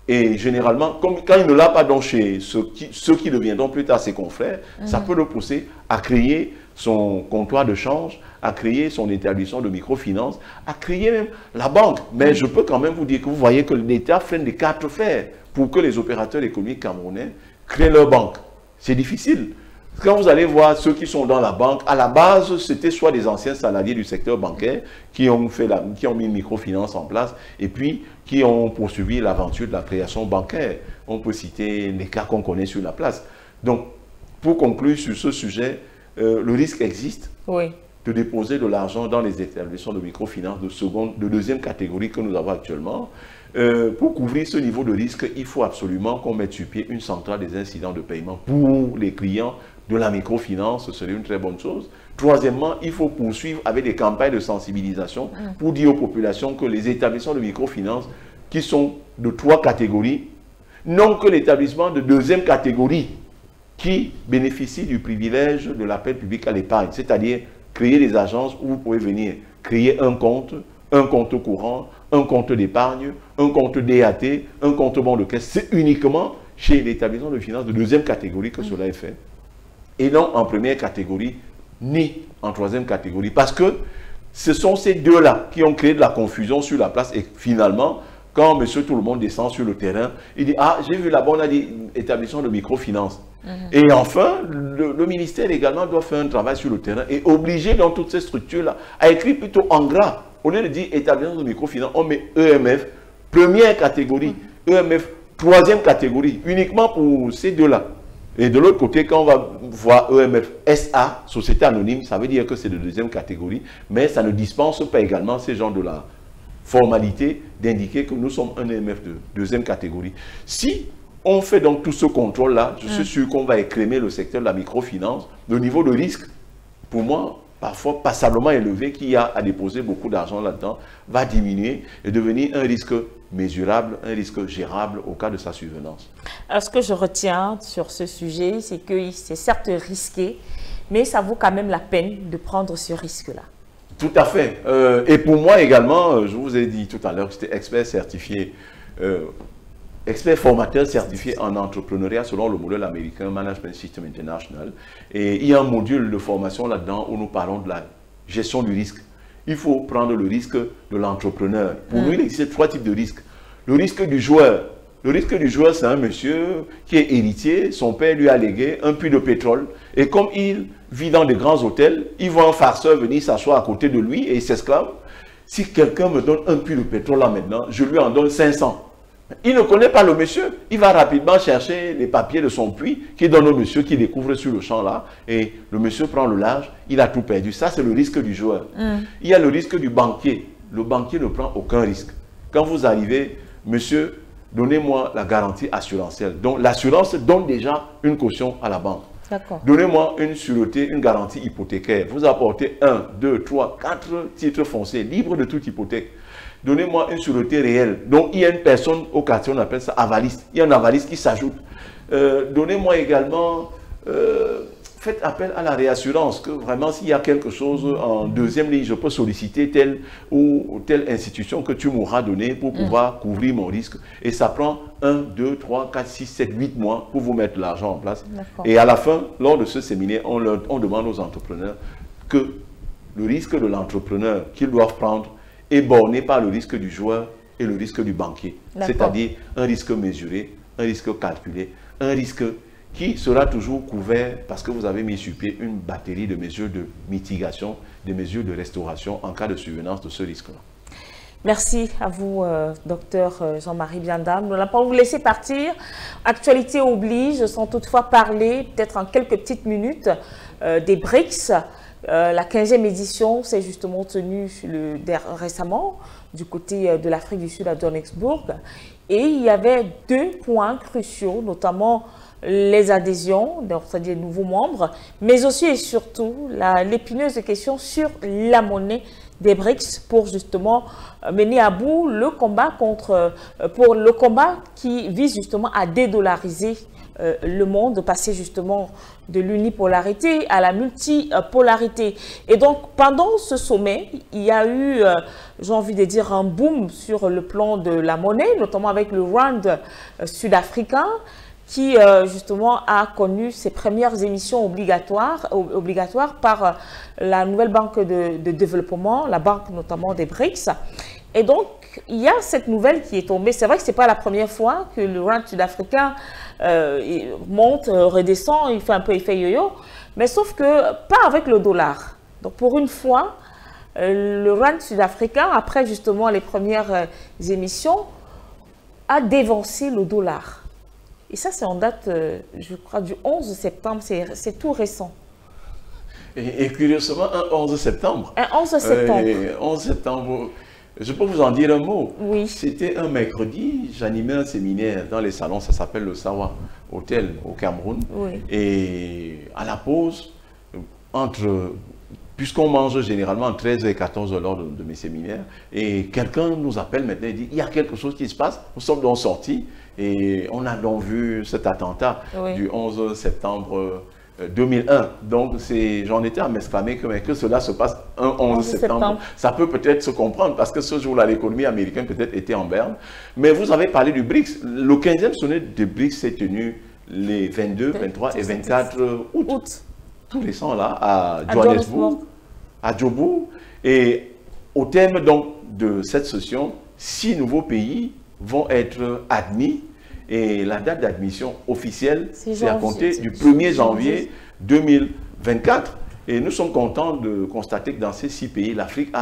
C: et généralement, quand il ne l'a pas donc chez ceux qui deviendront plus tard ses confrères, ça peut le pousser à créer son comptoir de change, à créer son établissement de microfinance, à créer même la banque. Mais je peux quand même vous dire que vous voyez que l'État freine les 4 fers pour que les opérateurs économiques camerounais créent leur banque. C'est difficile. Quand vous allez voir ceux qui sont dans la banque, à la base, c'était soit des anciens salariés du secteur bancaire qui ont mis une microfinance en place et puis qui ont poursuivi l'aventure de la création bancaire. On peut citer les cas qu'on connaît sur la place. Donc, pour conclure sur ce sujet, le risque existe de déposer de l'argent dans les établissements de microfinance de deuxième catégorie que nous avons actuellement. Pour couvrir ce niveau de risque, il faut absolument qu'on mette sur pied une centrale des incidents de paiement pour les clients de la microfinance. Ce serait une très bonne chose. Troisièmement, il faut poursuivre avec des campagnes de sensibilisation pour dire aux populations que les établissements de microfinance qui sont de 3 catégories n'ont que l'établissement de deuxième catégorie qui bénéficie du privilège de l'appel public à l'épargne, c'est-à-dire créer des agences où vous pouvez venir créer un compte courant, un compte d'épargne, un compte DAT, un compte bon de caisse. C'est uniquement chez l'établissement de finance de deuxième catégorie que cela est fait. Et non en première catégorie, ni en troisième catégorie. Parce que ce sont ces deux-là qui ont créé de la confusion sur la place. Et finalement, quand monsieur tout le monde descend sur le terrain, il dit « Ah, j'ai vu là-bas, on a des établissements de microfinance. Et enfin, le ministère également doit faire un travail sur le terrain et obliger dans toutes ces structures-là à écrire plutôt en gras. Au lieu de dire établissement de microfinance, on met EMF, première catégorie, EMF, troisième catégorie, uniquement pour ces deux-là. Et de l'autre côté, quand on va voir EMF SA, Société Anonyme, ça veut dire que c'est de deuxième catégorie, mais ça ne dispense pas également ces gens de formalité d'indiquer que nous sommes un EMF de deuxième catégorie. Si on fait donc tout ce contrôle-là, je suis sûr qu'on va écrémer le secteur de la microfinance. Le niveau de risque, pour moi, parfois passablement élevé, qui a à déposer beaucoup d'argent là-dedans, va diminuer et devenir un risque mesurable, un risque gérable au cas de sa survenance.
B: Alors, ce que je retiens sur ce sujet, c'est que c'est certes risqué, mais ça vaut quand même la peine de prendre ce risque-là.
C: Tout à fait. Et pour moi également, je vous ai dit tout à l'heure que j'étais expert certifié, expert formateur certifié en entrepreneuriat selon le modèle américain Management System International. Et il y a un module de formation là-dedans où nous parlons de la gestion du risque. Il faut prendre le risque de l'entrepreneur. Pour nous, il existe 3 types de risques. Le risque du joueur. Le risque du joueur, c'est un monsieur qui est héritier. Son père lui a légué un puits de pétrole. Et comme il vit dans de grands hôtels, il voit un farceur venir s'asseoir à côté de lui et il s'exclame, si quelqu'un me donne un puits de pétrole là maintenant, je lui en donne 500. Il ne connaît pas le monsieur. Il va rapidement chercher les papiers de son puits qui donne au monsieur qui découvre sur le champ là. Et le monsieur prend le large, il a tout perdu. Ça, c'est le risque du joueur. Il y a le risque du banquier. Le banquier ne prend aucun risque. Quand vous arrivez, monsieur, donnez-moi la garantie assurantielle. Donc, l'assurance donne déjà une caution à la banque. Donnez-moi une sûreté, une garantie hypothécaire. Vous apportez 1, 2, 3, 4 titres fonciers libres de toute hypothèque. Donnez-moi une sûreté réelle. Donc, il y a une personne au quartier, on appelle ça avaliste. Il y a un avaliste qui s'ajoute. Donnez-moi également, faites appel à la réassurance, que vraiment, s'il y a quelque chose en deuxième ligne, je peux solliciter telle ou telle institution que tu m'auras donné pour pouvoir couvrir mon risque. Et ça prend 1, 2, 3, 4, 6, 7, 8 mois pour vous mettre l'argent en place. Et à la fin, lors de ce séminaire, on demande aux entrepreneurs que le risque de l'entrepreneur qu'ils doivent prendre est borné par le risque du joueur et le risque du banquier. C'est-à-dire un risque mesuré, un risque calculé, un risque qui sera toujours couvert parce que vous avez mis sur pied une batterie de mesures de mitigation, des mesures de restauration en cas de survenance de ce risque-là.
B: Merci à vous, docteur Jean-Marie Biandam. Nous n'allons pas vous laisser partir. Actualité oblige, sans toutefois parler, peut-être en quelques petites minutes, des BRICS. La 15e édition s'est justement tenue récemment du côté de l'Afrique du Sud à Johannesburg. Et il y avait 2 points cruciaux, notamment les adhésions, c'est-à-dire nouveaux membres, mais aussi et surtout l'épineuse question sur la monnaie des BRICS pour justement mener à bout le combat qui vise justement à dédollariser le monde, passer justement de l'unipolarité à la multipolarité. Et donc, pendant ce sommet, il y a eu, j'ai envie de dire, un boom sur le plan de la monnaie, notamment avec le rand sud-africain, qui justement a connu ses premières émissions obligatoires par la nouvelle banque de développement, la banque notamment des BRICS. Et donc, il y a cette nouvelle qui est tombée. C'est vrai que ce n'est pas la première fois que le rand sud-africain monte, redescend, il fait un peu effet yo-yo, mais sauf que pas avec le dollar. Donc, pour une fois, le rand sud-africain, après justement les premières émissions, a dévancé le dollar. Et ça, c'est en date, je crois, du 11 septembre, c'est tout récent.
C: Et curieusement, un 11 septembre.
B: Un 11 septembre.
C: 11 septembre, je peux vous en dire un mot.
B: Oui.
C: C'était un mercredi, j'animais un séminaire dans les salons, ça s'appelle le Sawa Hotel au Cameroun. Oui. Et à la pause, puisqu'on mange généralement entre 13 et 14 lors de mes séminaires, et quelqu'un nous appelle maintenant et dit, il y a quelque chose qui se passe, nous sommes donc sortis, et on a donc vu cet attentat du 11 septembre 2001. Donc, j'en étais à m'exclamer que cela se passe un 11 septembre. Ça peut peut-être se comprendre parce que ce jour-là, l'économie américaine peut-être était en berne. Mais vous avez parlé du BRICS. Le 15e sommet du BRICS s'est tenu les 22, 23 et 24 août. Tout récent là, à Johannesburg, à Joburg. Et au terme donc de cette session, 6 nouveaux pays vont être admis. Et la date d'admission officielle, c'est à compter du 1er janvier 2024. Et nous sommes contents de constater que dans ces 6 pays, l'Afrique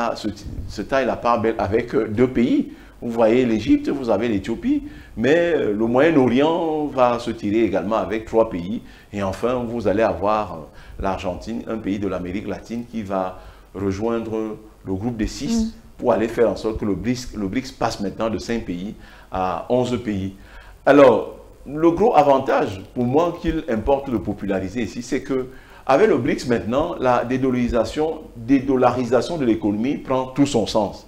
C: se taille la part belle avec 2 pays. Vous voyez l'Égypte, vous avez l'Éthiopie, mais le Moyen-Orient va se tirer également avec 3 pays. Et enfin, vous allez avoir l'Argentine, un pays de l'Amérique latine qui va rejoindre le groupe des 6 pour aller faire en sorte que le BRICS passe maintenant de 5 pays à 11 pays. Alors, le gros avantage pour moi qu'il importe de populariser ici, c'est que avec le BRICS maintenant, la dédollarisation de l'économie prend tout son sens.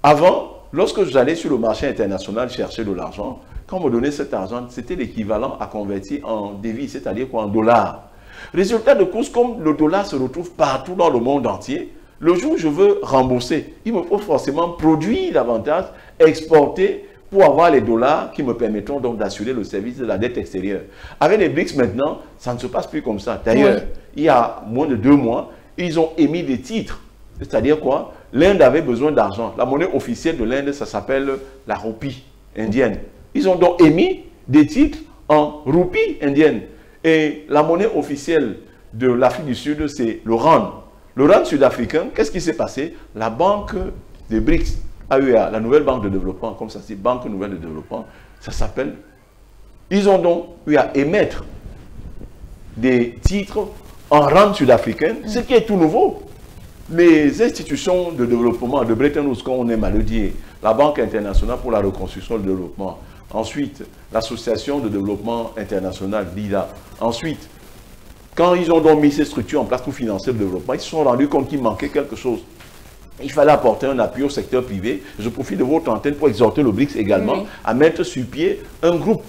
C: Avant, lorsque j'allais sur le marché international chercher de l'argent, quand on me donnait cet argent, c'était l'équivalent à convertir en devises, c'est-à-dire en dollars. Résultat de course, comme le dollar se retrouve partout dans le monde entier, le jour où je veux rembourser, il me faut forcément produire davantage, exporter pour avoir les dollars qui me permettront donc d'assurer le service de la dette extérieure. Avec les BRICS maintenant, ça ne se passe plus comme ça. D'ailleurs, il y a moins de 2 mois, ils ont émis des titres. C'est-à-dire quoi? L'Inde avait besoin d'argent. La monnaie officielle de l'Inde, ça s'appelle la roupie indienne. Ils ont donc émis des titres en roupie indienne. Et la monnaie officielle de l'Afrique du Sud, c'est le rand. Le rand sud-africain, qu'est-ce qui s'est passé? La banque des BRICS, AEA, la nouvelle banque de développement, comme ça c'est Banque Nouvelle de Développement, ça s'appelle. Ils ont donc eu à émettre des titres en rand sud-africain, ce qui est tout nouveau. Les institutions de développement de Bretton Woods, comme on aime à le dire, la Banque internationale pour la reconstruction et le développement, ensuite l'Association de développement international, l'IDA, ensuite, quand ils ont donc mis ces structures en place pour financer le développement, ils se sont rendus compte qu'il manquait quelque chose. Il fallait apporter un appui au secteur privé. Je profite de votre antenne pour exhorter le BRICS également à mettre sur pied un groupe.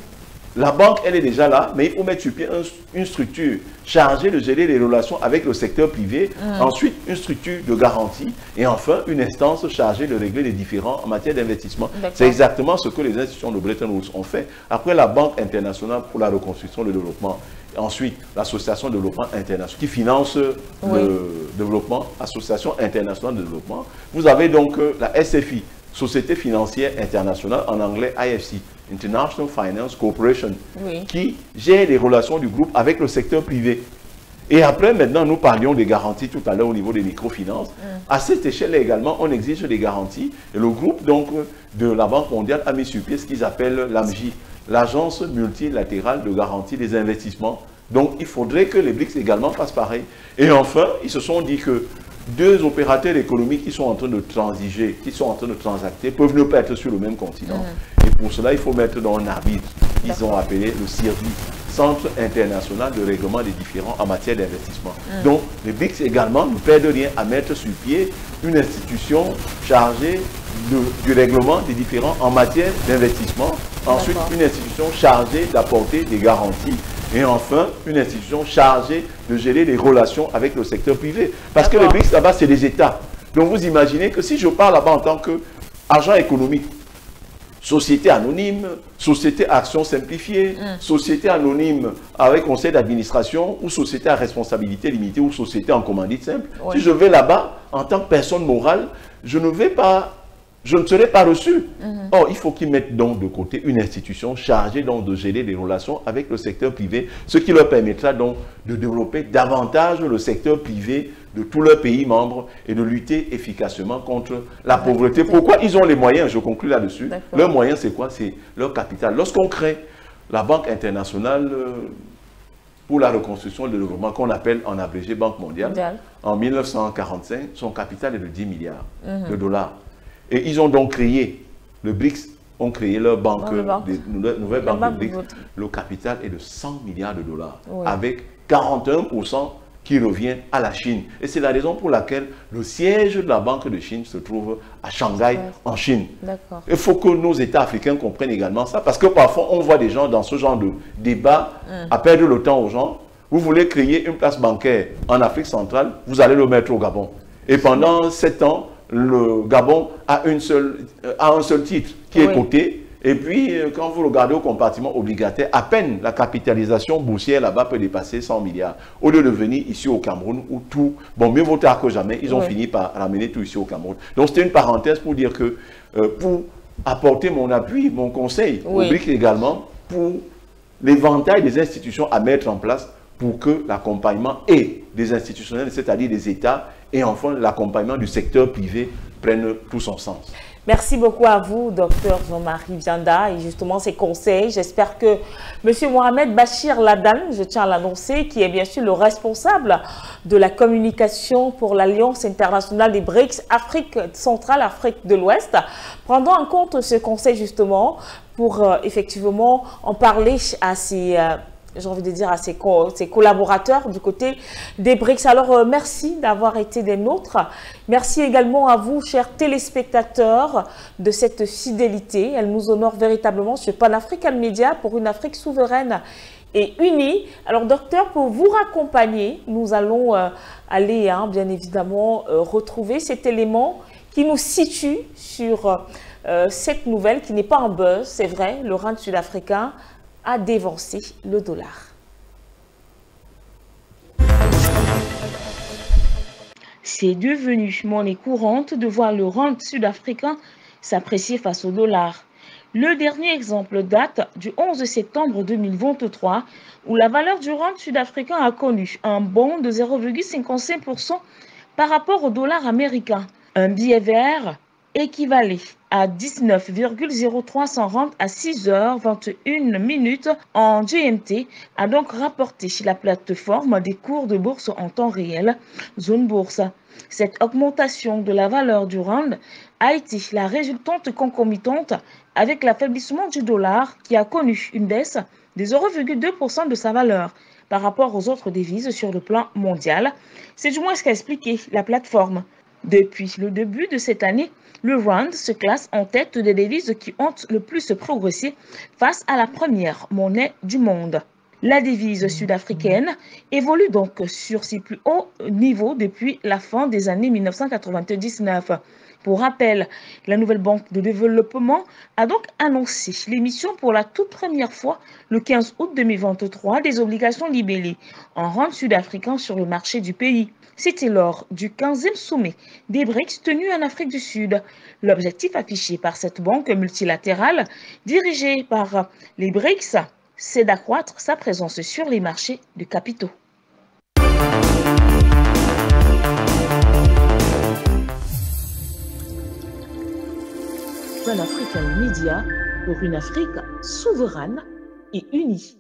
C: La banque, elle est déjà là, mais il faut mettre sur pied une structure chargée de gérer les relations avec le secteur privé, ensuite une structure de garantie, et enfin une instance chargée de régler les différends en matière d'investissement. C'est exactement ce que les institutions de Bretton Woods ont fait. Après la Banque internationale pour la reconstruction et le développement, ensuite l'Association de développement international qui finance le développement, Association internationale de développement. Vous avez donc la SFI, Société financière internationale, en anglais IFC, International Finance Corporation, qui gère les relations du groupe avec le secteur privé. Et après, maintenant, nous parlions des garanties tout à l'heure au niveau des microfinances. À cette échelle également, on exige des garanties. Et le groupe donc, de la Banque mondiale a mis sur pied ce qu'ils appellent l'AMJ, l'Agence multilatérale de garantie des investissements. Donc, il faudrait que les BRICS également fassent pareil. Et enfin, ils se sont dit que 2 opérateurs économiques qui sont en train de transiger, qui sont en train de transacter, peuvent ne pas être sur le même continent. Et pour cela, il faut mettre dans un arbitre. Ils ont appelé le CIRDI, Centre international de règlement des différends en matière d'investissement. Donc, les BRICS également ne perdent rien à mettre sur pied une institution chargée du règlement des différends en matière d'investissement. Ensuite, une institution chargée d'apporter des garanties. Et enfin, une institution chargée de gérer les relations avec le secteur privé. Parce que les BRICS, là-bas, c'est des États. Donc, vous imaginez que si je parle là-bas en tant qu'agent économique, société anonyme, société à action simplifiée, société anonyme avec conseil d'administration, ou société à responsabilité limitée, ou société en commandite simple, si je vais là-bas, en tant que personne morale, je ne serai pas reçu. Or, il faut qu'ils mettent donc de côté une institution chargée donc de gérer les relations avec le secteur privé, ce qui leur permettra donc de développer davantage le secteur privé de tous leurs pays membres et de lutter efficacement contre la pauvreté. Pourquoi ils ont les moyens? Je conclue là-dessus. Leur moyen, c'est quoi? C'est leur capital. Lorsqu'on crée la Banque internationale pour la reconstruction et le développement, qu'on appelle en abrégé Banque mondiale, en 1945, son capital est de 10 milliards de dollars. Et ils ont donc créé, le BRICS ont créé leur banque, nouvelle banque de BRICS. Le capital est de 100 milliards de dollars, avec 41% qui revient à la Chine. Et c'est la raison pour laquelle le siège de la Banque de Chine se trouve à Shanghai, en Chine. Il faut que nos États africains comprennent également ça, parce que parfois on voit des gens dans ce genre de débat à perdre le temps aux gens. Vous voulez créer une place bancaire en Afrique centrale, vous allez le mettre au Gabon. Et pendant 7 ans, le Gabon a un seul titre qui est coté. Et puis, quand vous regardez au compartiment obligataire, à peine la capitalisation boursière là-bas peut dépasser 100 milliards. Au lieu de venir ici au Cameroun, où tout, bon, mieux vaut tard que jamais, ils ont fini par ramener tout ici au Cameroun. Donc, c'était une parenthèse pour dire que, pour apporter mon appui, mon conseil, au BRICS également, pour l'éventail des institutions à mettre en place pour que l'accompagnement et des institutionnels, c'est-à-dire des États, et enfin l'accompagnement du secteur privé prenne tout son sens.
B: Merci beaucoup à vous, docteur Jean-Marie Vianda, et justement ces conseils. J'espère que M. Mohamed Bachir Ladan, je tiens à l'annoncer, qui est bien sûr le responsable de la communication pour l'Alliance internationale des BRICS, Afrique centrale, Afrique de l'Ouest, prendra en compte ce conseil justement pour effectivement en parler à ses... j'ai envie de dire à ses collaborateurs du côté des BRICS. Alors, merci d'avoir été des nôtres. Merci également à vous, chers téléspectateurs, de cette fidélité. Elle nous honore véritablement sur Pan-African Media pour une Afrique souveraine et unie. Alors, docteur, pour vous raccompagner, nous allons aller, bien évidemment, retrouver cet élément qui nous situe sur cette nouvelle qui n'est pas un buzz, c'est vrai, le rand sud-africain a dévancé le dollar.
A: C'est devenu monnaie courante de voir le rand sud-africain s'apprécier face au dollar. Le dernier exemple date du 11 septembre 2023 où la valeur du rand sud-africain a connu un bond de 0,55% par rapport au dollar américain. Un billet vert équivalait à 19,03 rand à 6h21 en GMT, a donc rapporté la plateforme des cours de bourse en temps réel, Zone Bourse. Cette augmentation de la valeur du rand a été la résultante concomitante avec l'affaiblissement du dollar qui a connu une baisse de 0,2% de sa valeur par rapport aux autres devises sur le plan mondial. C'est du moins ce qu'a expliqué la plateforme. Depuis le début de cette année, le rand se classe en tête des devises qui ont le plus progressé face à la première monnaie du monde. La devise sud-africaine évolue donc sur ses plus hauts niveaux depuis la fin des années 1999. Pour rappel, la nouvelle banque de développement a donc annoncé l'émission pour la toute première fois le 15 août 2023 des obligations libellées en rand sud-africain sur le marché du pays. C'était lors du 15e sommet des BRICS tenu en Afrique du Sud. L'objectif affiché par cette banque multilatérale dirigée par les BRICS, c'est d'accroître sa présence sur les marchés de capitaux. Pan-African Media pour une Afrique souveraine et unie.